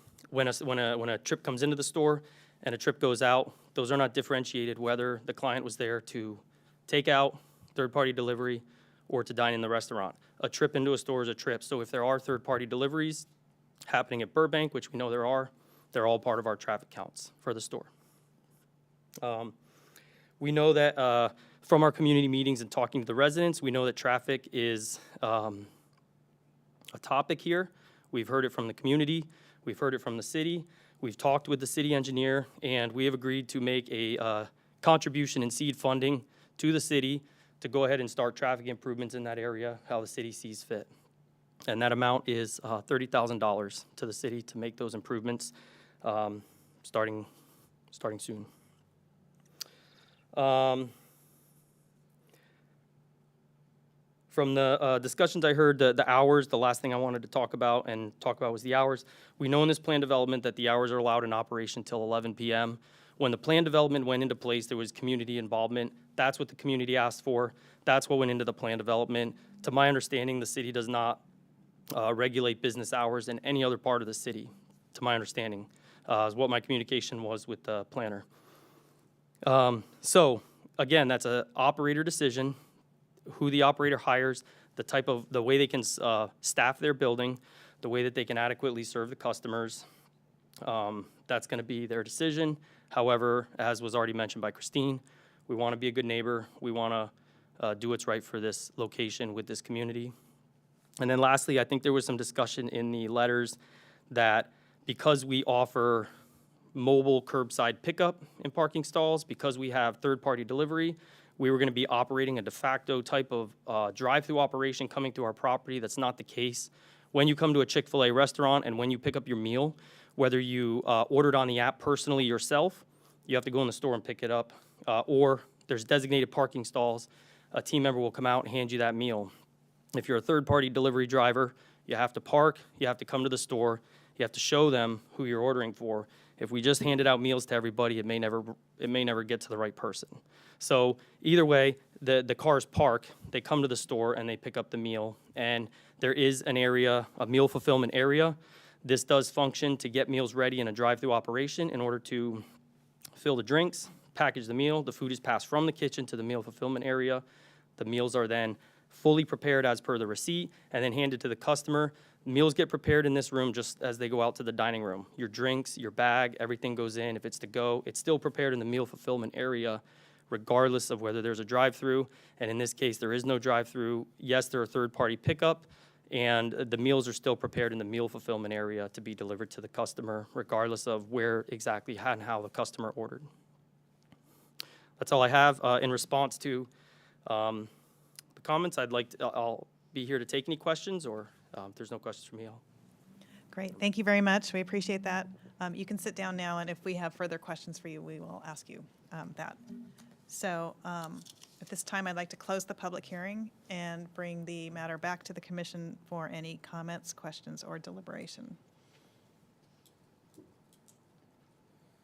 a trip comes into the store and a trip goes out, those are not differentiated whether the client was there to take out, third-party delivery, or to dine in the restaurant. A trip into a store is a trip. So if there are third-party deliveries happening at Burbank, which we know there are, they're all part of our traffic counts for the store. We know that from our community meetings and talking to the residents, we know that traffic is a topic here. We've heard it from the community. We've heard it from the city. We've talked with the city engineer, and we have agreed to make a contribution in seed funding to the city to go ahead and start traffic improvements in that area, how the city sees fit. And that amount is $30,000 to the city to make those improvements starting soon. From the discussions I heard, the hours, the last thing I wanted to talk about was the hours. We know in this plan development that the hours are allowed in operation till 11 p.m. When the plan development went into place, there was community involvement. That's what the community asked for. That's what went into the plan development. To my understanding, the city does not regulate business hours in any other part of the city, to my understanding, is what my communication was with the planner. So again, that's an operator decision, who the operator hires, the way they can staff their building, the way that they can adequately serve the customers. That's going to be their decision. However, as was already mentioned by Christine, we want to be a good neighbor. We want to do what's right for this location with this community. And then lastly, I think there was some discussion in the letters that because we offer mobile curbside pickup in parking stalls, because we have third-party delivery, we were going to be operating a de facto type of drive-through operation coming to our property. That's not the case. When you come to a Chick-fil-A restaurant and when you pick up your meal, whether you ordered on the app personally yourself, you have to go in the store and pick it up, or there's designated parking stalls. A team member will come out and hand you that meal. If you're a third-party delivery driver, you have to park, you have to come to the store, you have to show them who you're ordering for. If we just handed out meals to everybody, it may never get to the right person. So either way, the cars park, they come to the store, and they pick up the meal. And there is an area, a meal fulfillment area. This does function to get meals ready in a drive-through operation in order to fill the drinks, package the meal. The food is passed from the kitchen to the meal fulfillment area. The meals are then fully prepared as per the receipt and then handed to the customer. Meals get prepared in this room just as they go out to the dining room. Your drinks, your bag, everything goes in. If it's to go, it's still prepared in the meal fulfillment area, regardless of whether there's a drive-through. And in this case, there is no drive-through. Yes, there are third-party pickup And the meals are still prepared in the meal fulfillment area to be delivered to the customer, regardless of where exactly and how the customer ordered. That's all I have. In response to the comments, I'll be here to take any questions, or if there's no questions from me, I'll. Great, thank you very much. We appreciate that. You can sit down now, and if we have further questions for you, we will ask you that. So at this time, I'd like to close the public hearing and bring the matter back to the commission for any comments, questions, or deliberation.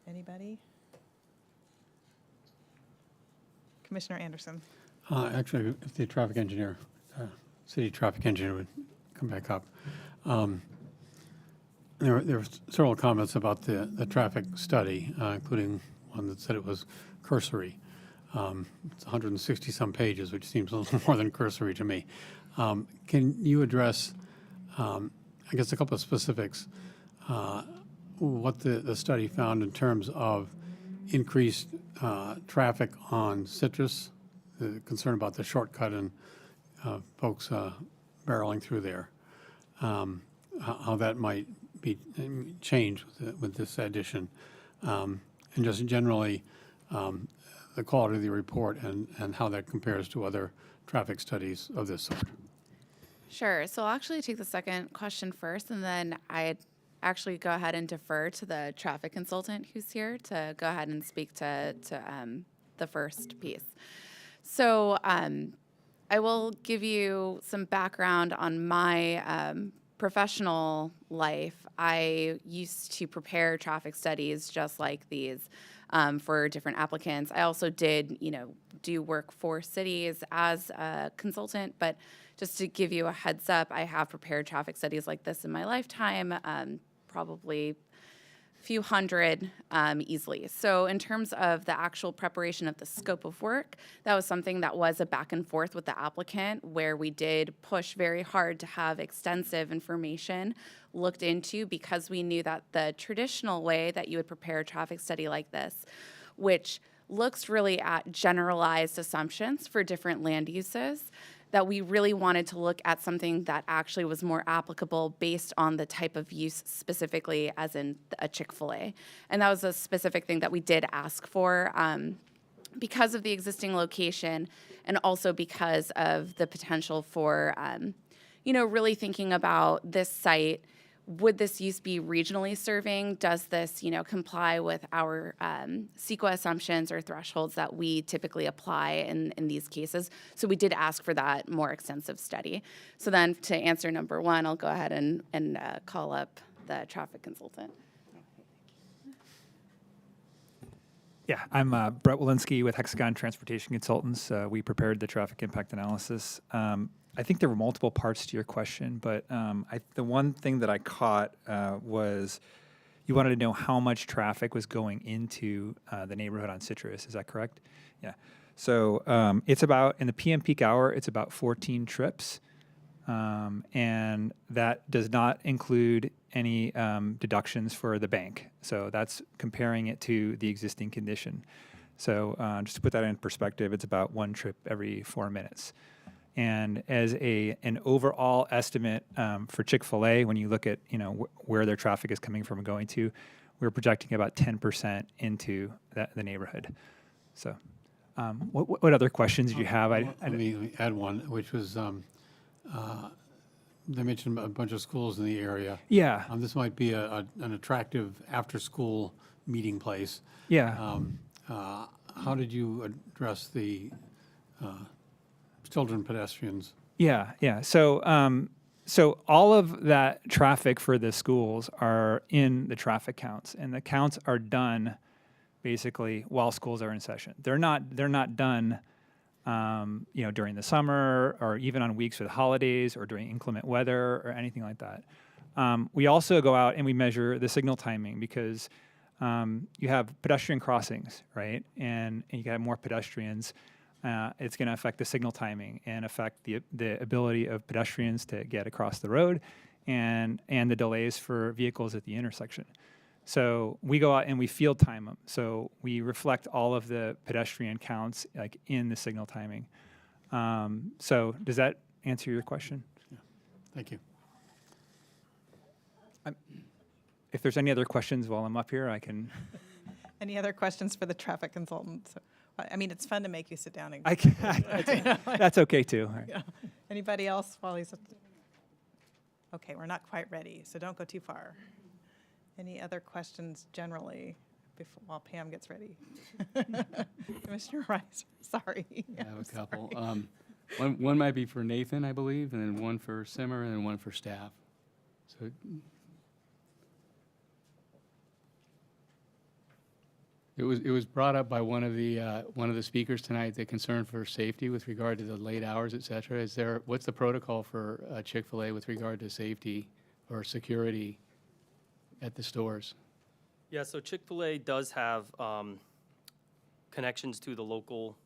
Anybody? Commissioner Anderson. Actually, if the traffic engineer, city traffic engineer would come back up. There were several comments about the traffic study, including one that said it was cursory. It's 160-some pages, which seems a little more than cursory to me. Can you address, I guess, a couple of specifics, what the study found in terms of increased traffic on Citrus, the concern about the shortcut and folks barreling through there, how that might be changed with this addition, and just generally the quality of the report and how that compares to other traffic studies of this sort. Sure. So I'll actually take the second question first, and then I'd actually go ahead and defer to the traffic consultant who's here to go ahead and speak to the first piece. So I will give you some background on my professional life. I used to prepare traffic studies just like these for different applicants. I also did, do work for cities as a consultant, but just to give you a heads up, I have prepared traffic studies like this in my lifetime, probably a few hundred easily. So in terms of the actual preparation of the scope of work, that was something that was a back and forth with the applicant, where we did push very hard to have extensive information looked into, because we knew that the traditional way that you would prepare a traffic study like this, which looks really at generalized assumptions for different land uses, that we really wanted to look at something that actually was more applicable based on the type of use specifically, as in a Chick-fil-A. And that was a specific thing that we did ask for because of the existing location, and also because of the potential for, really thinking about this site. Would this use be regionally serving? Does this, comply with our CEQA assumptions or thresholds that we typically apply in these cases? So we did ask for that more extensive study. So then, to answer number one, I'll go ahead and call up the traffic consultant. Yeah, I'm Brett Walensky with Hexagon Transportation Consultants. We prepared the traffic impact analysis. I think there were multiple parts to your question, but the one thing that I caught was you wanted to know how much traffic was going into the neighborhood on Citrus. Is that correct? Yeah. So it's about, in the PM peak hour, it's about 14 trips. And that does not include any deductions for the bank. So that's comparing it to the existing condition. So just to put that in perspective, it's about one trip every 4 minutes. And as an overall estimate for Chick-fil-A, when you look at where their traffic is coming from and going to, we're projecting about 10% into the neighborhood. So, what other questions do you have? Let me add one, which was they mentioned a bunch of schools in the area. Yeah. This might be an attractive after-school meeting place. Yeah. How did you address the children pedestrians? Yeah. So, so all of that traffic for the schools are in the traffic counts, and the counts are done basically while schools are in session. They're not done, during the summer or even on weeks with holidays or during inclement weather or anything like that. We also go out and we measure the signal timing, because you have pedestrian crossings, right? And you have more pedestrians. It's going to affect the signal timing and affect the ability of pedestrians to get across the road, and the delays for vehicles at the intersection. So we go out and we field time them. So we reflect all of the pedestrian counts in the signal timing. So does that answer your question? Yeah. Thank you. If there's any other questions while I'm up here, I can. Any other questions for the traffic consultant? I mean, it's fun to make you sit down and. I can, that's okay too. Yeah. Anybody else while he's. Okay, we're not quite ready, so don't go too far. Any other questions generally before, while Pam gets ready? Commissioner Rice, sorry. I have a couple. One might be for Nathan, I believe, and then one for Simmer, and then one for staff. So. It was brought up by one of the speakers tonight, the concern for safety with regard to the late hours, et cetera. What's the protocol for Chick-fil-A with regard to safety or security at the stores? Yeah, so Chick-fil-A does have connections to the local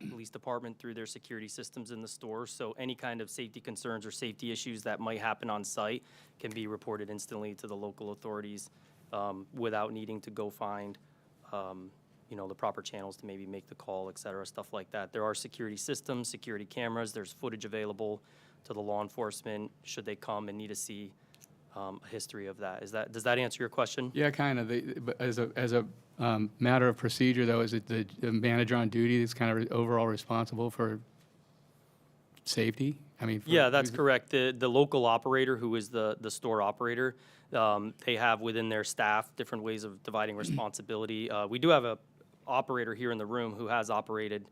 police department through their security systems in the store. So any kind of safety concerns or safety issues that might happen on site can be reported instantly to the local authorities without needing to go find the proper channels to maybe make the call, et cetera, stuff like that. There are security systems, security cameras. There's footage available to the law enforcement should they come and need to see a history of that. Does that answer your question? Yeah, kind of. But as a matter of procedure, though, is it the manager on duty that's kind of overall responsible for safety? I mean, Yeah, that's correct. The local operator, who is the store operator, they have within their staff different ways of dividing responsibility. We do have a operator here in the room who has operated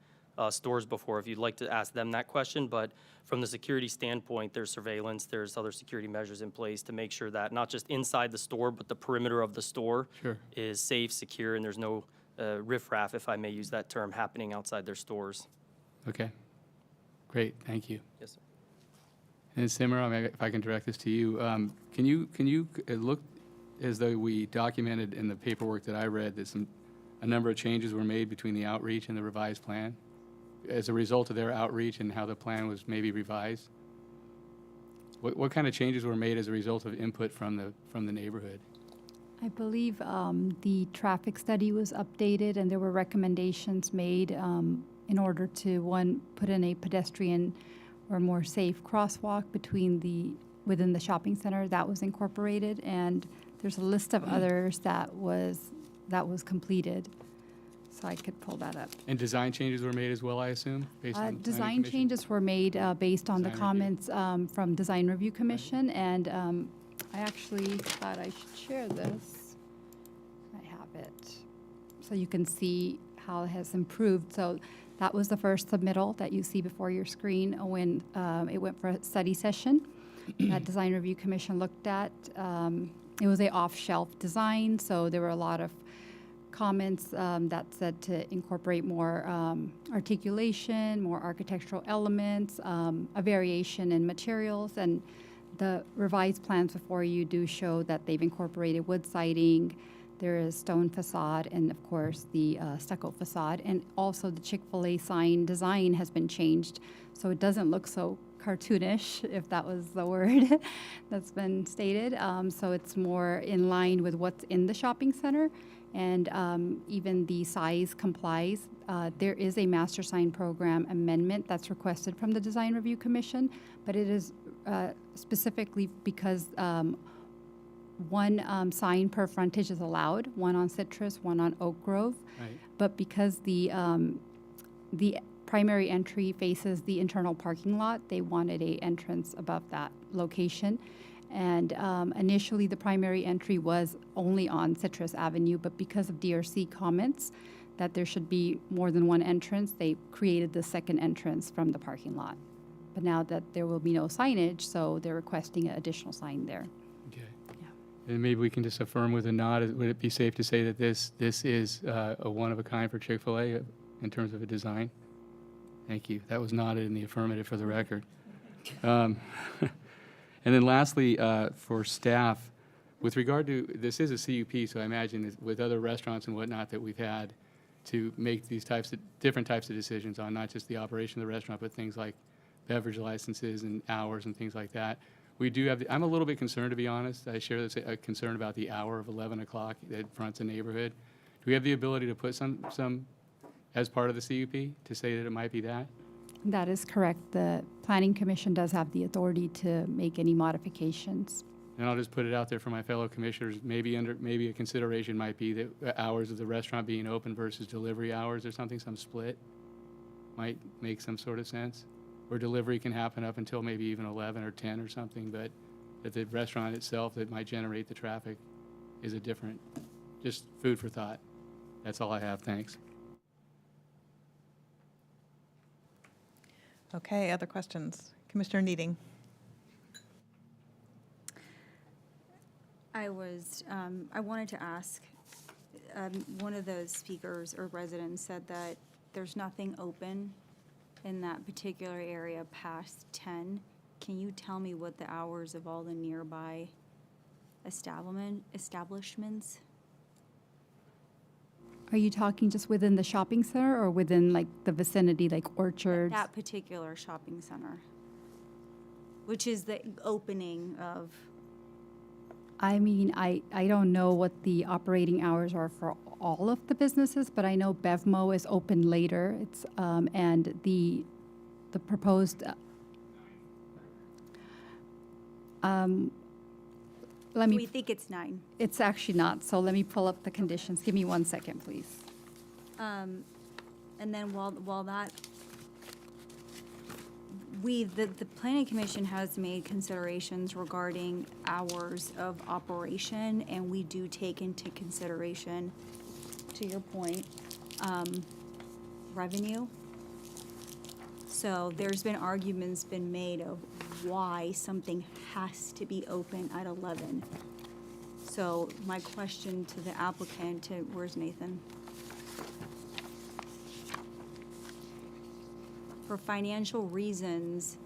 stores before, if you'd like to ask them that question. But from the security standpoint, there's surveillance, there's other security measures in place to make sure that not just inside the store, but the perimeter of the store is safe, secure, and there's no riffraff, if I may use that term, happening outside their stores. Okay. Great, thank you. Yes, sir. And Simmer, if I can direct this to you, can you look as though we documented in the paperwork that I read that a number of changes were made between the outreach and the revised plan as a result of their outreach and how the plan was maybe revised? What kind of changes were made as a result of input from the neighborhood? I believe the traffic study was updated and there were recommendations made in order to, one, put in a pedestrian or more safe crosswalk within the shopping center. That was incorporated, and there's a list of others that was completed. So I could pull that up. And design changes were made as well, I assume, based on Design planning commission? changes were made based on the Design comments from Design Review Commission, and I actually thought I should share this. I have it. So you can see how it has improved. So that was the first submittal that you see before your screen when it went for a study session that Design Review Commission looked at. It was a off-shelf design, so there were a lot of comments that said to incorporate more articulation, more architectural elements, a variation in materials, and the revised plans before you do show that they've incorporated wood siding. There is stone facade and, of course, the stucco facade. And also the Chick-fil-A sign design has been changed, so it doesn't look so cartoonish, if that was the word that's been stated. So it's more in line with what's in the shopping center. And even the size complies. There is a master sign program amendment that's requested from the Design Review Commission, but it is specifically because one sign per frontage is allowed, one on Citrus, one on Oak Grove. Right. But because the primary entry faces the internal parking lot, they wanted a entrance above that location. And initially, the primary entry was only on Citrus Avenue, but because of DRC comments that there should be more than one entrance, they created the second entrance from the parking lot. But now that there will be no signage, so they're requesting an additional sign there. Okay. And maybe we can just affirm with a nod, would it be safe to say that this is a one-of-a-kind for Chick-fil-A in terms of a design? Thank you. That was nodded in the affirmative for the record. And then lastly, for staff, with regard to, this is a CUP, so I imagine with other restaurants and whatnot that we've had to make these different types of decisions on not just the operation of the restaurant, but things like beverage licenses and hours and things like that. We do have, I'm a little bit concerned, to be honest. I share this concern about the hour of 11 o'clock that fronts a neighborhood. Do we have the ability to put some as part of the CUP to say that it might be that? That is correct. The Planning Commission does have the authority to make any modifications. And I'll just put it out there for my fellow commissioners, maybe a consideration might be that the hours of the restaurant being open versus delivery hours or something, some split might make some sort of sense. Or delivery can happen up until maybe even 11 or 10 or something, but that the restaurant itself that might generate the traffic is a different, just food for thought. That's all I have, thanks. Okay, other questions? Commissioner Needing. I wanted to ask, one of those speakers or residents said that there's nothing open in that particular area past 10. Can you tell me what the hours of all the nearby establishments? Are you talking just within the shopping center or within like the vicinity, like orchards? That particular shopping center, which is the opening of. I mean, I don't know what the operating hours are for all of the businesses, but I know BevMo is open later. It's and the proposed. Let me. We think it's 9. It's actually not. So let me pull up the conditions. Give me 1 second, please. And then while that, the Planning Commission has made considerations regarding hours of operation, and we do take into consideration, to your point, revenue. So there's been arguments been made of why something has to be open at 11. So my question to the applicant, where's Nathan? For financial reasons,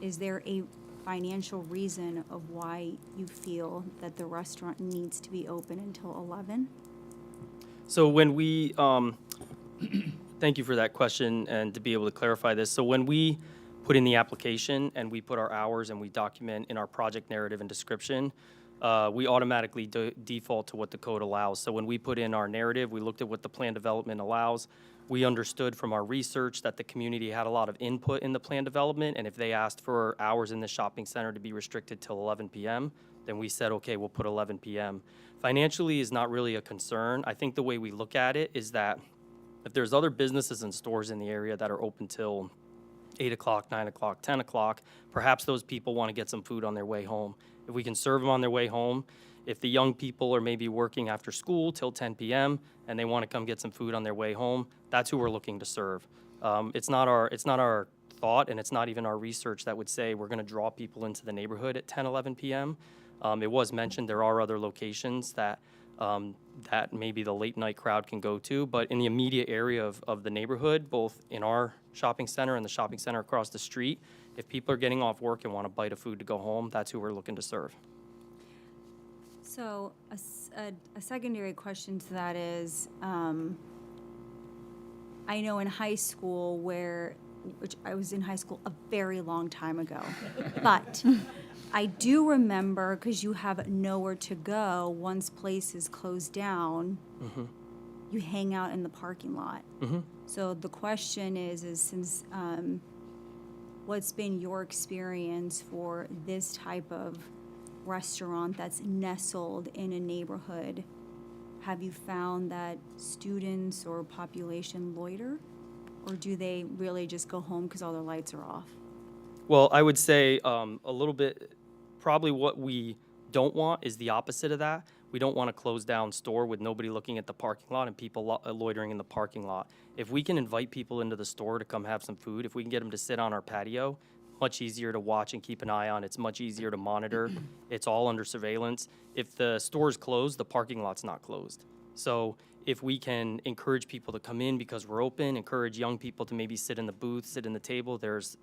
is there a financial reason of why you feel that the restaurant needs to be open until 11? So when we, thank you for that question and to be able to clarify this. So when we put in the application and we put our hours and we document in our project narrative and description, we automatically default to what the code allows. So when we put in our narrative, we looked at what the plan development allows. We understood from our research that the community had a lot of input in the plan development, and if they asked for hours in the shopping center to be restricted till 11 p.m., then we said, okay, we'll put 11 p.m. Financially is not really a concern. I think the way we look at it is that if there's other businesses and stores in the area that are open till 8 o'clock, 9 o'clock, 10 o'clock, perhaps those people want to get some food on their way home. If we can serve them on their way home, if the young people are maybe working after school till 10 p.m. and they want to come get some food on their way home, that's who we're looking to serve. It's not our thought, and it's not even our research that would say we're going to draw people into the neighborhood at 10, 11 p.m. It was mentioned there are other locations that that maybe the late night crowd can go to, but in the immediate area of the neighborhood, both in our shopping center and the shopping center across the street, if people are getting off work and want a bite of food to go home, that's who we're looking to serve. So a secondary question to that is, I know in high school which I was in high school a very long time ago, but I do remember, because you have nowhere to go once places closed down, you hang out in the parking lot. So the question is since what's been your experience for this type of restaurant that's nestled in a neighborhood? Have you found that students or population loiter, or do they really just go home because all their lights are off? Well, I would say a little bit, probably what we don't want is the opposite of that. We don't want a closed down store with nobody looking at the parking lot and people loitering in the parking lot. If we can invite people into the store to come have some food, if we can get them to sit on our patio, much easier to watch and keep an eye on. It's much easier to monitor. It's all under surveillance. If the store is closed, the parking lot's not closed. So if we can encourage people to come in because we're open, encourage young people to maybe sit in the booth, sit in the table, there's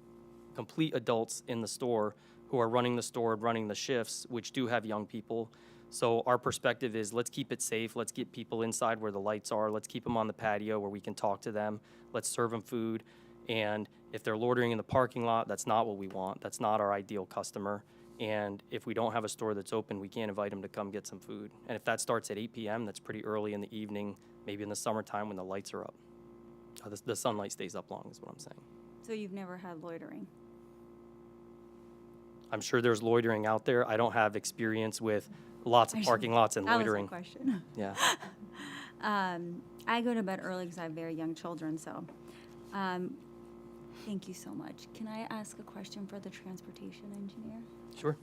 complete adults in the store who are running the store, running the shifts, which do have young people. So our perspective is let's keep it safe. Let's get people inside where the lights are. Let's keep them on the patio where we can talk to them. Let's serve them food. And if they're loitering in the parking lot, that's not what we want. That's not our ideal customer. And if we don't have a store that's open, we can't invite them to come get some food. And if that starts at 8 p.m., that's pretty early in the evening, maybe in the summertime when the lights are up. The sunlight stays up long is what I'm saying. So you've never had loitering? I'm sure there's loitering out there. I don't have experience with lots of parking lots and loitering. That was my question. Yeah. I go to bed early because I have very young children, so thank you so much. Can I ask a question for the transportation engineer? Sure.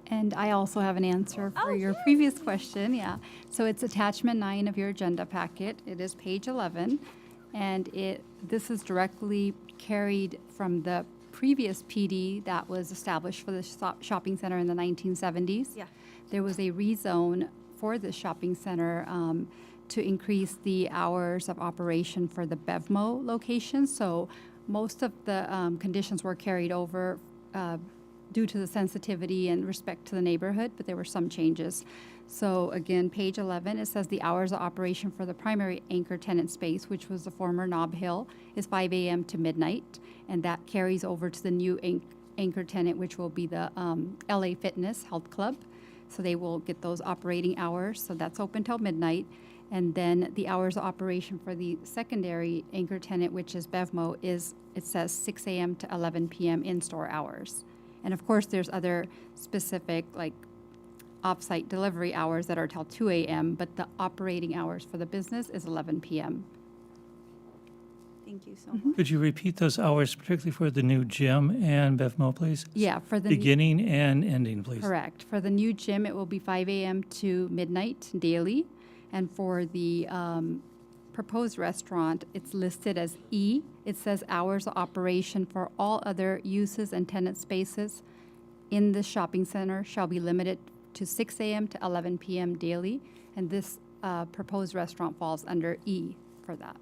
And I also have an answer for your previous question, yeah. So it's attachment 9 of your agenda packet. It is page 11, and this is directly carried from the previous PD that was established for the shopping center in the 1970s. Yeah. There was a rezone for the shopping center to increase the hours of operation for the BevMo location. So most of the conditions were carried over due to the sensitivity and respect to the neighborhood, but there were some changes. So again, page 11, it says the hours of operation for the primary anchor tenant space, which was the former Nob Hill, is 5 a.m. to midnight, and that carries over to the new anchor tenant, which will be the LA Fitness Health Club. So they will get those operating hours, so that's open till midnight. And then the hours of operation for the secondary anchor tenant, which is BevMo, it says 6 a.m. to 11 p.m. in-store hours. And of course, there's other specific, like, off-site delivery hours that are till 2 a.m., but the operating hours for the business is 11 p.m. Thank you so much. Could you repeat those hours, particularly for the new gym and BevMo, please? Yeah, for the beginning and ending, please. Correct. For the new gym, it will be 5 a.m. to midnight daily. And for the proposed restaurant, it's listed as E. It says hours of operation for all other uses and tenant spaces in the shopping center shall be limited to 6 a.m. to 11 p.m. daily. And this proposed restaurant falls under E for that.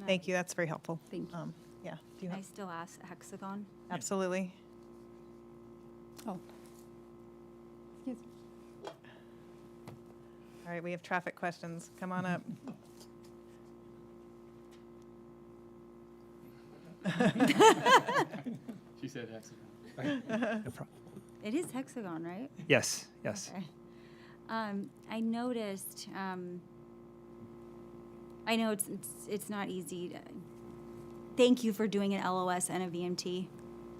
Thank you, that's very helpful. Thank you. Yeah. Do you Can I have? still ask Hexagon? Absolutely. Oh. Excuse me. All right, we have traffic questions. Come on up. She said hexagon. It is Hexagon, right? Yes, yes. Okay. I noticed, I know it's not easy. Thank you for doing an LOS and a VMT.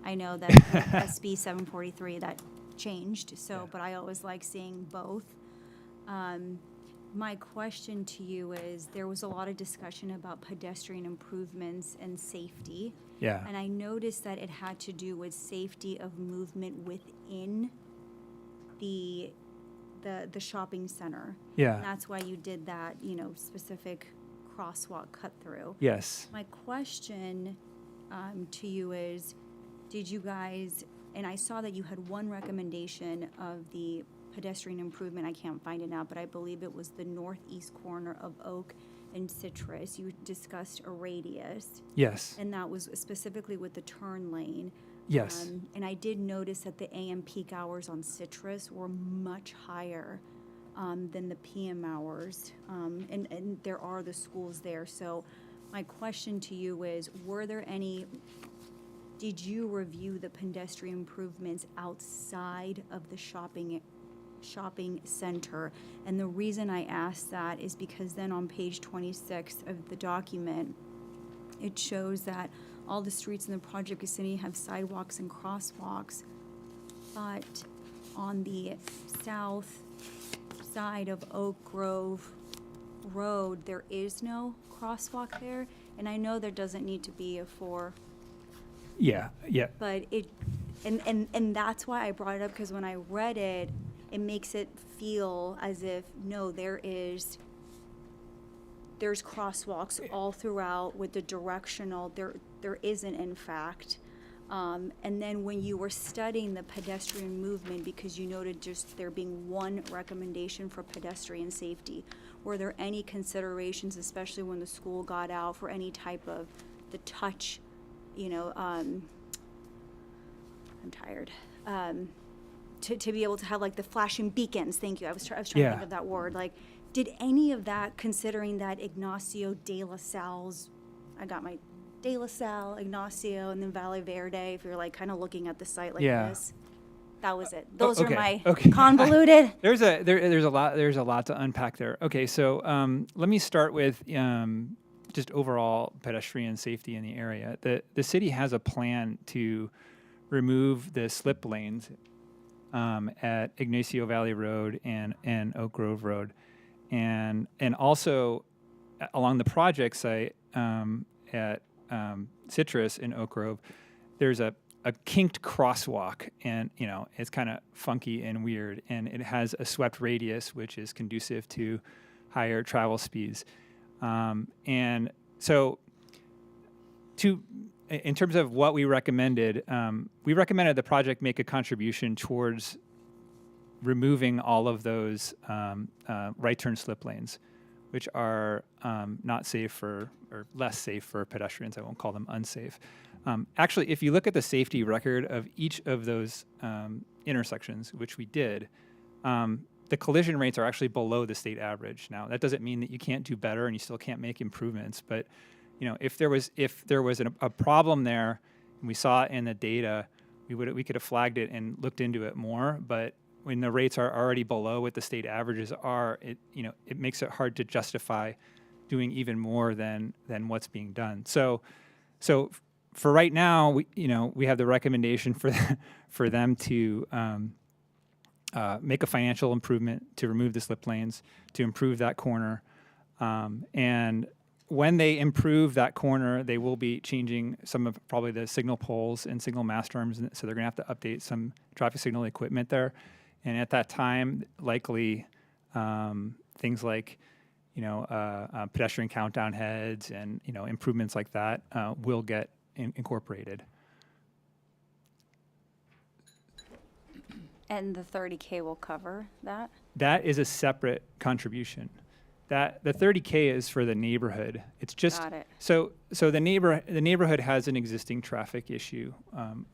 I know that SB 743, that changed, so, but I always like seeing both. My question to you is, there was a lot of discussion about pedestrian improvements and safety. Yeah. And I noticed that it had to do with safety of movement within the shopping center. Yeah. And that's why you did that, specific crosswalk cut through. Yes. My question to you is, did you guys, and I saw that you had one recommendation of the pedestrian improvement, I can't find it now, but I believe it was the northeast corner of Oak and Citrus. You discussed a radius. Yes. And that was specifically with the turn lane. Yes. And I did notice that the AM peak hours on Citrus were much higher than the PM hours. And there are the schools there. So my question to you is, did you review the pedestrian improvements outside of the shopping center? And the reason I ask that is because then on page 26 of the document, it shows that all the streets in the project vicinity have sidewalks and crosswalks, but on the south side of Oak Grove Road, there is no crosswalk there. And I know there doesn't need to be a Yeah, yeah. but and that's why I brought it up, because when I read it, it makes it feel as if, no, there's crosswalks all throughout with the directional. There isn't, in fact. And then when you were studying the pedestrian movement, because you noted just there being one recommendation for pedestrian safety, were there any considerations, especially when the school got out, for any type of the touch, I'm tired, to be able to have like the flashing beacons? Thank you. I was trying to think of that word. Like, did any of that, considering that Ignacio de la Salle's, I got my De La Salle, Ignacio, and then Valle Verde, if you're like kind of looking at the site like this. That was it. Those are my okay. convoluted. There's a lot to unpack there. Okay, so let me start with just overall pedestrian safety in the area. The city has a plan to remove the slip lanes at Ignacio Valley Road and Oak Grove Road, and also along the project site at Citrus in Oak Grove, there's a kinked crosswalk, and it's kind of funky and weird, and it has a swept radius, which is conducive to higher travel speeds. And so, in terms of what we recommended the project make a contribution towards removing all of those right turn slip lanes, which are not safe or less safe for pedestrians. I won't call them unsafe. Actually, if you look at the safety record of each of those intersections, which we did, the collision rates are actually below the state average. Now, that doesn't mean that you can't do better and you still can't make improvements, but if there was a problem there and we saw it in the data, we could have flagged it and looked into it more. But when the rates are already below what the state averages are, it makes it hard to justify doing even more than what's being done. So for right now, we have the recommendation for them to make a financial improvement to remove the slip lanes, to improve that corner, and when they improve that corner, they will be changing some of probably the signal poles and signal mast arms, so they're going to have to update some traffic signal equipment there. And at that time, likely things like pedestrian countdown heads and improvements like that will get incorporated. And the 30K will cover that? That is a separate contribution. That the 30K is for the neighborhood. It's just Got it. So the neighborhood has an existing traffic issue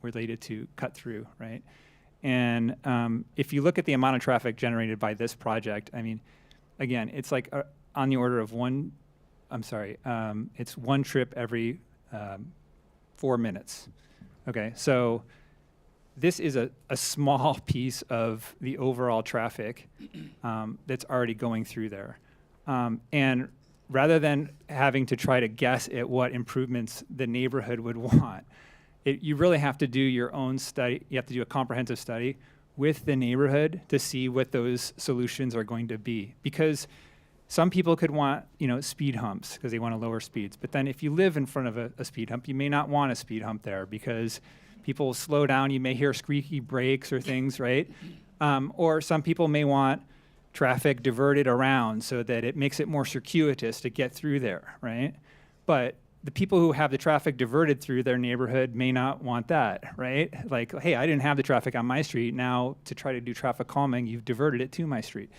related to cut through, right? And if you look at the amount of traffic generated by this project, I mean, again, it's like on the order of it's one trip every 4 minutes. Okay, so this is a small piece of the overall traffic that's already going through there. And rather than having to try to guess at what improvements the neighborhood would want, you really have to do your own study. You have to do a comprehensive study with the neighborhood to see what those solutions are going to be. Because some people could want, speed humps because they want to lower speeds. But then if you live in front of a speed hump, you may not want a speed hump there because people will slow down. You may hear squeaky brakes or things, right? Or some people may want traffic diverted around so that it makes it more circuitous to get through there, right? But the people who have the traffic diverted through their neighborhood may not want that, right? Like, hey, I didn't have the traffic on my street. Now, to try to do traffic calming, you've diverted it to my street.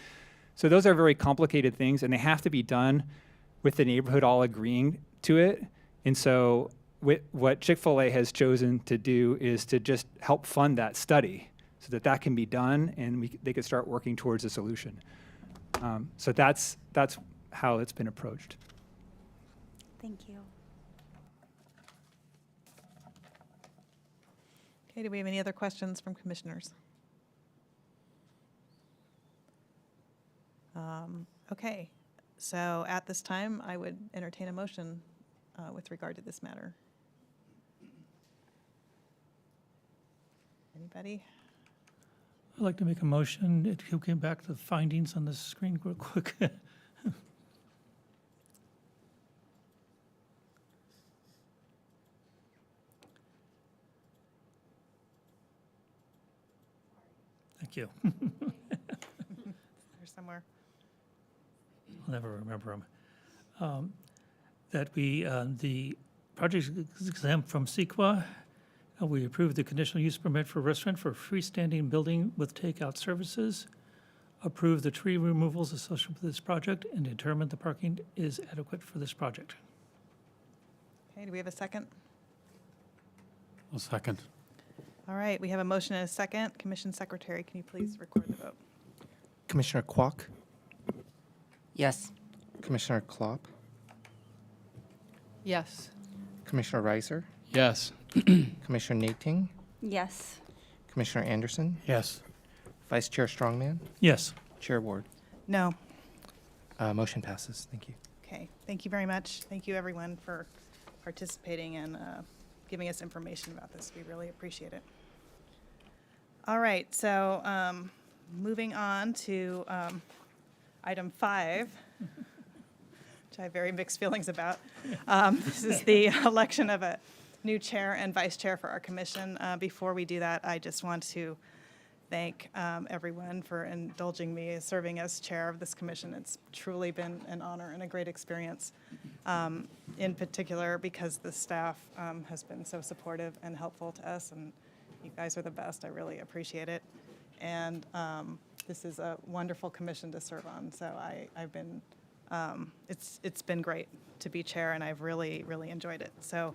So those are very complicated things, and they have to be done with the neighborhood all agreeing to it. And so what Chick-fil-A has chosen to do is to just help fund that study so that can be done, and they could start working towards a solution. So that's how it's been approached. Thank you. Okay, do we have any other questions from commissioners? Okay, so at this time, I would entertain a motion with regard to this matter. Anybody? I'd like to make a motion. If you came back to the findings on the screen real quick. Thank you. There's somewhere. I'll never remember them. That the project is exempt from CEQA. We approved the conditional use permit for restaurant for freestanding building with takeout services. Approved the tree removals associated with this project and determined the parking is adequate for this project. Okay, do we have a second? A second. All right, we have a motion and a second. Commission Secretary, can you please record the vote? Commissioner Kwok, Yes. Commissioner Klopp, Yes. Commissioner Reiser, Yes. Commissioner Nating, Yes. Commissioner Anderson, Yes. Vice Chair Strongman, Yes. Chair Ward. No. Motion passes. Thank you. Okay, thank you very much. Thank you, everyone, for participating and giving us information about this. We really appreciate it. All right, so moving on to item 5, which I have very mixed feelings about. This is the election of a new chair and vice chair for our commission. Before we do that, I just want to thank everyone for indulging me as serving as chair of this commission. It's truly been an honor and a great experience, in particular because the staff has been so supportive and helpful to us, and you guys are the best. I really appreciate it. And this is a wonderful commission to serve on, so I've been, it's been great to be chair, and I've really, really enjoyed it. So,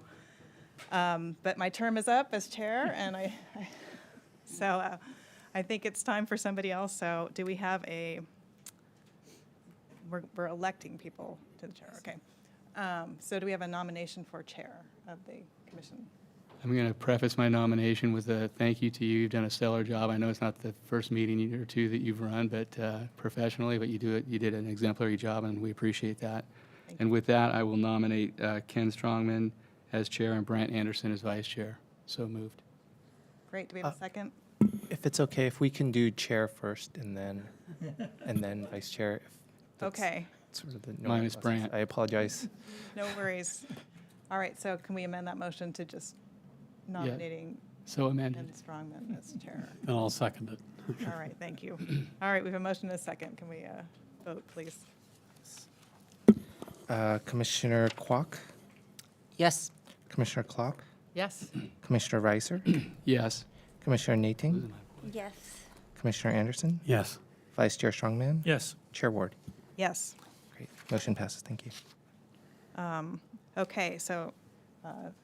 but my term is up as chair, and I think it's time for somebody else. So do we have we're electing people to the chair, okay. So do we have a nomination for chair of the commission? I'm going to preface my nomination with a thank you to you. You've done a stellar job. I know it's not the first meeting or two that you've run, but professionally, but you did an exemplary job, and we appreciate that. And with that, I will nominate Ken Strongman as chair and Brant Anderson as vice chair. So moved. Great. Do we have a second? If it's okay, if we can do chair first and then vice chair. If that's Okay. Sort of the normal Minus process. Brant. I apologize. No worries. All right, so can we amend that motion to just nominating So amended. Ken Strongman as chair? And I'll second it. All right, thank you. All right, we have a motion and a second. Can we vote, please? Commissioner Kwok, Yes. Commissioner Klopp, Yes. Commissioner Reiser, Yes. Commissioner Nating, Yes. Commissioner Anderson, Yes. Vice Chair Strongman, Yes. Chair Ward. Yes. Great. Motion passes. Thank you. Okay, so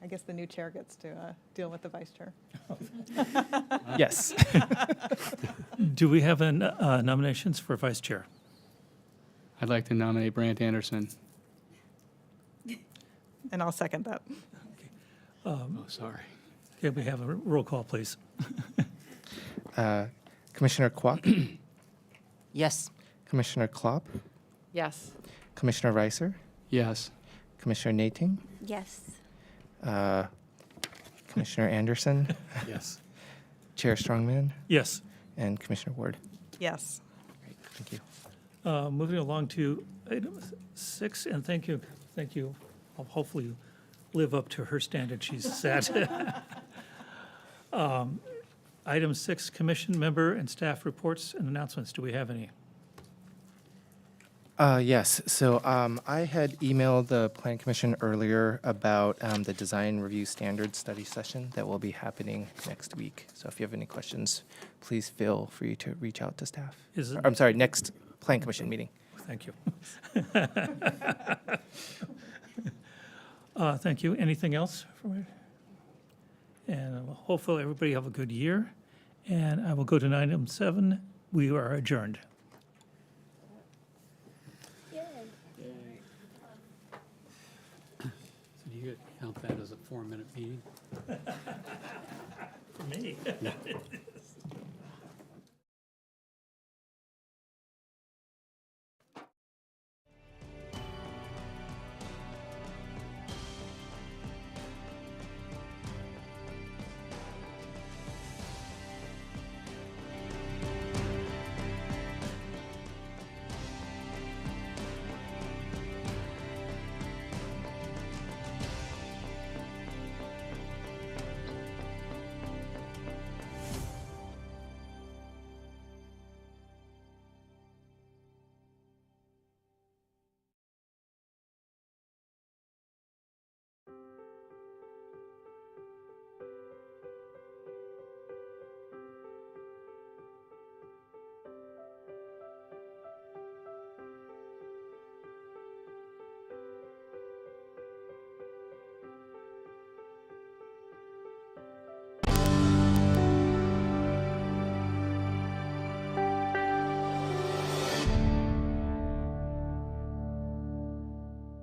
I guess the new chair gets to deal with the vice chair. Yes. Do we have nominations for vice chair? I'd like to nominate Brant Anderson. And I'll second that. Oh, sorry. Can we have a roll call, please? Commissioner Kwok, Yes. Commissioner Klopp, Yes. Commissioner Reiser, Yes. Commissioner Nating, Yes. Commissioner Anderson, Yes. Chair Strongman, Yes. and Commissioner Ward. Yes. Great. Thank you. Moving along to item 6, and thank you. I'll hopefully live up to her standard she's set. Item 6, commission member and staff reports and announcements. Do we have any? Yes. So I had emailed the Plan Commission earlier about the design review standards study session that will be happening next week. So if you have any questions, please feel free to reach out to staff. I'm sorry, next Plan Commission meeting. Thank you. Thank you. Anything else? And hopefully everybody have a good year. And I will go to item 7. We are adjourned. So do you count that as a 4-minute meeting? For me.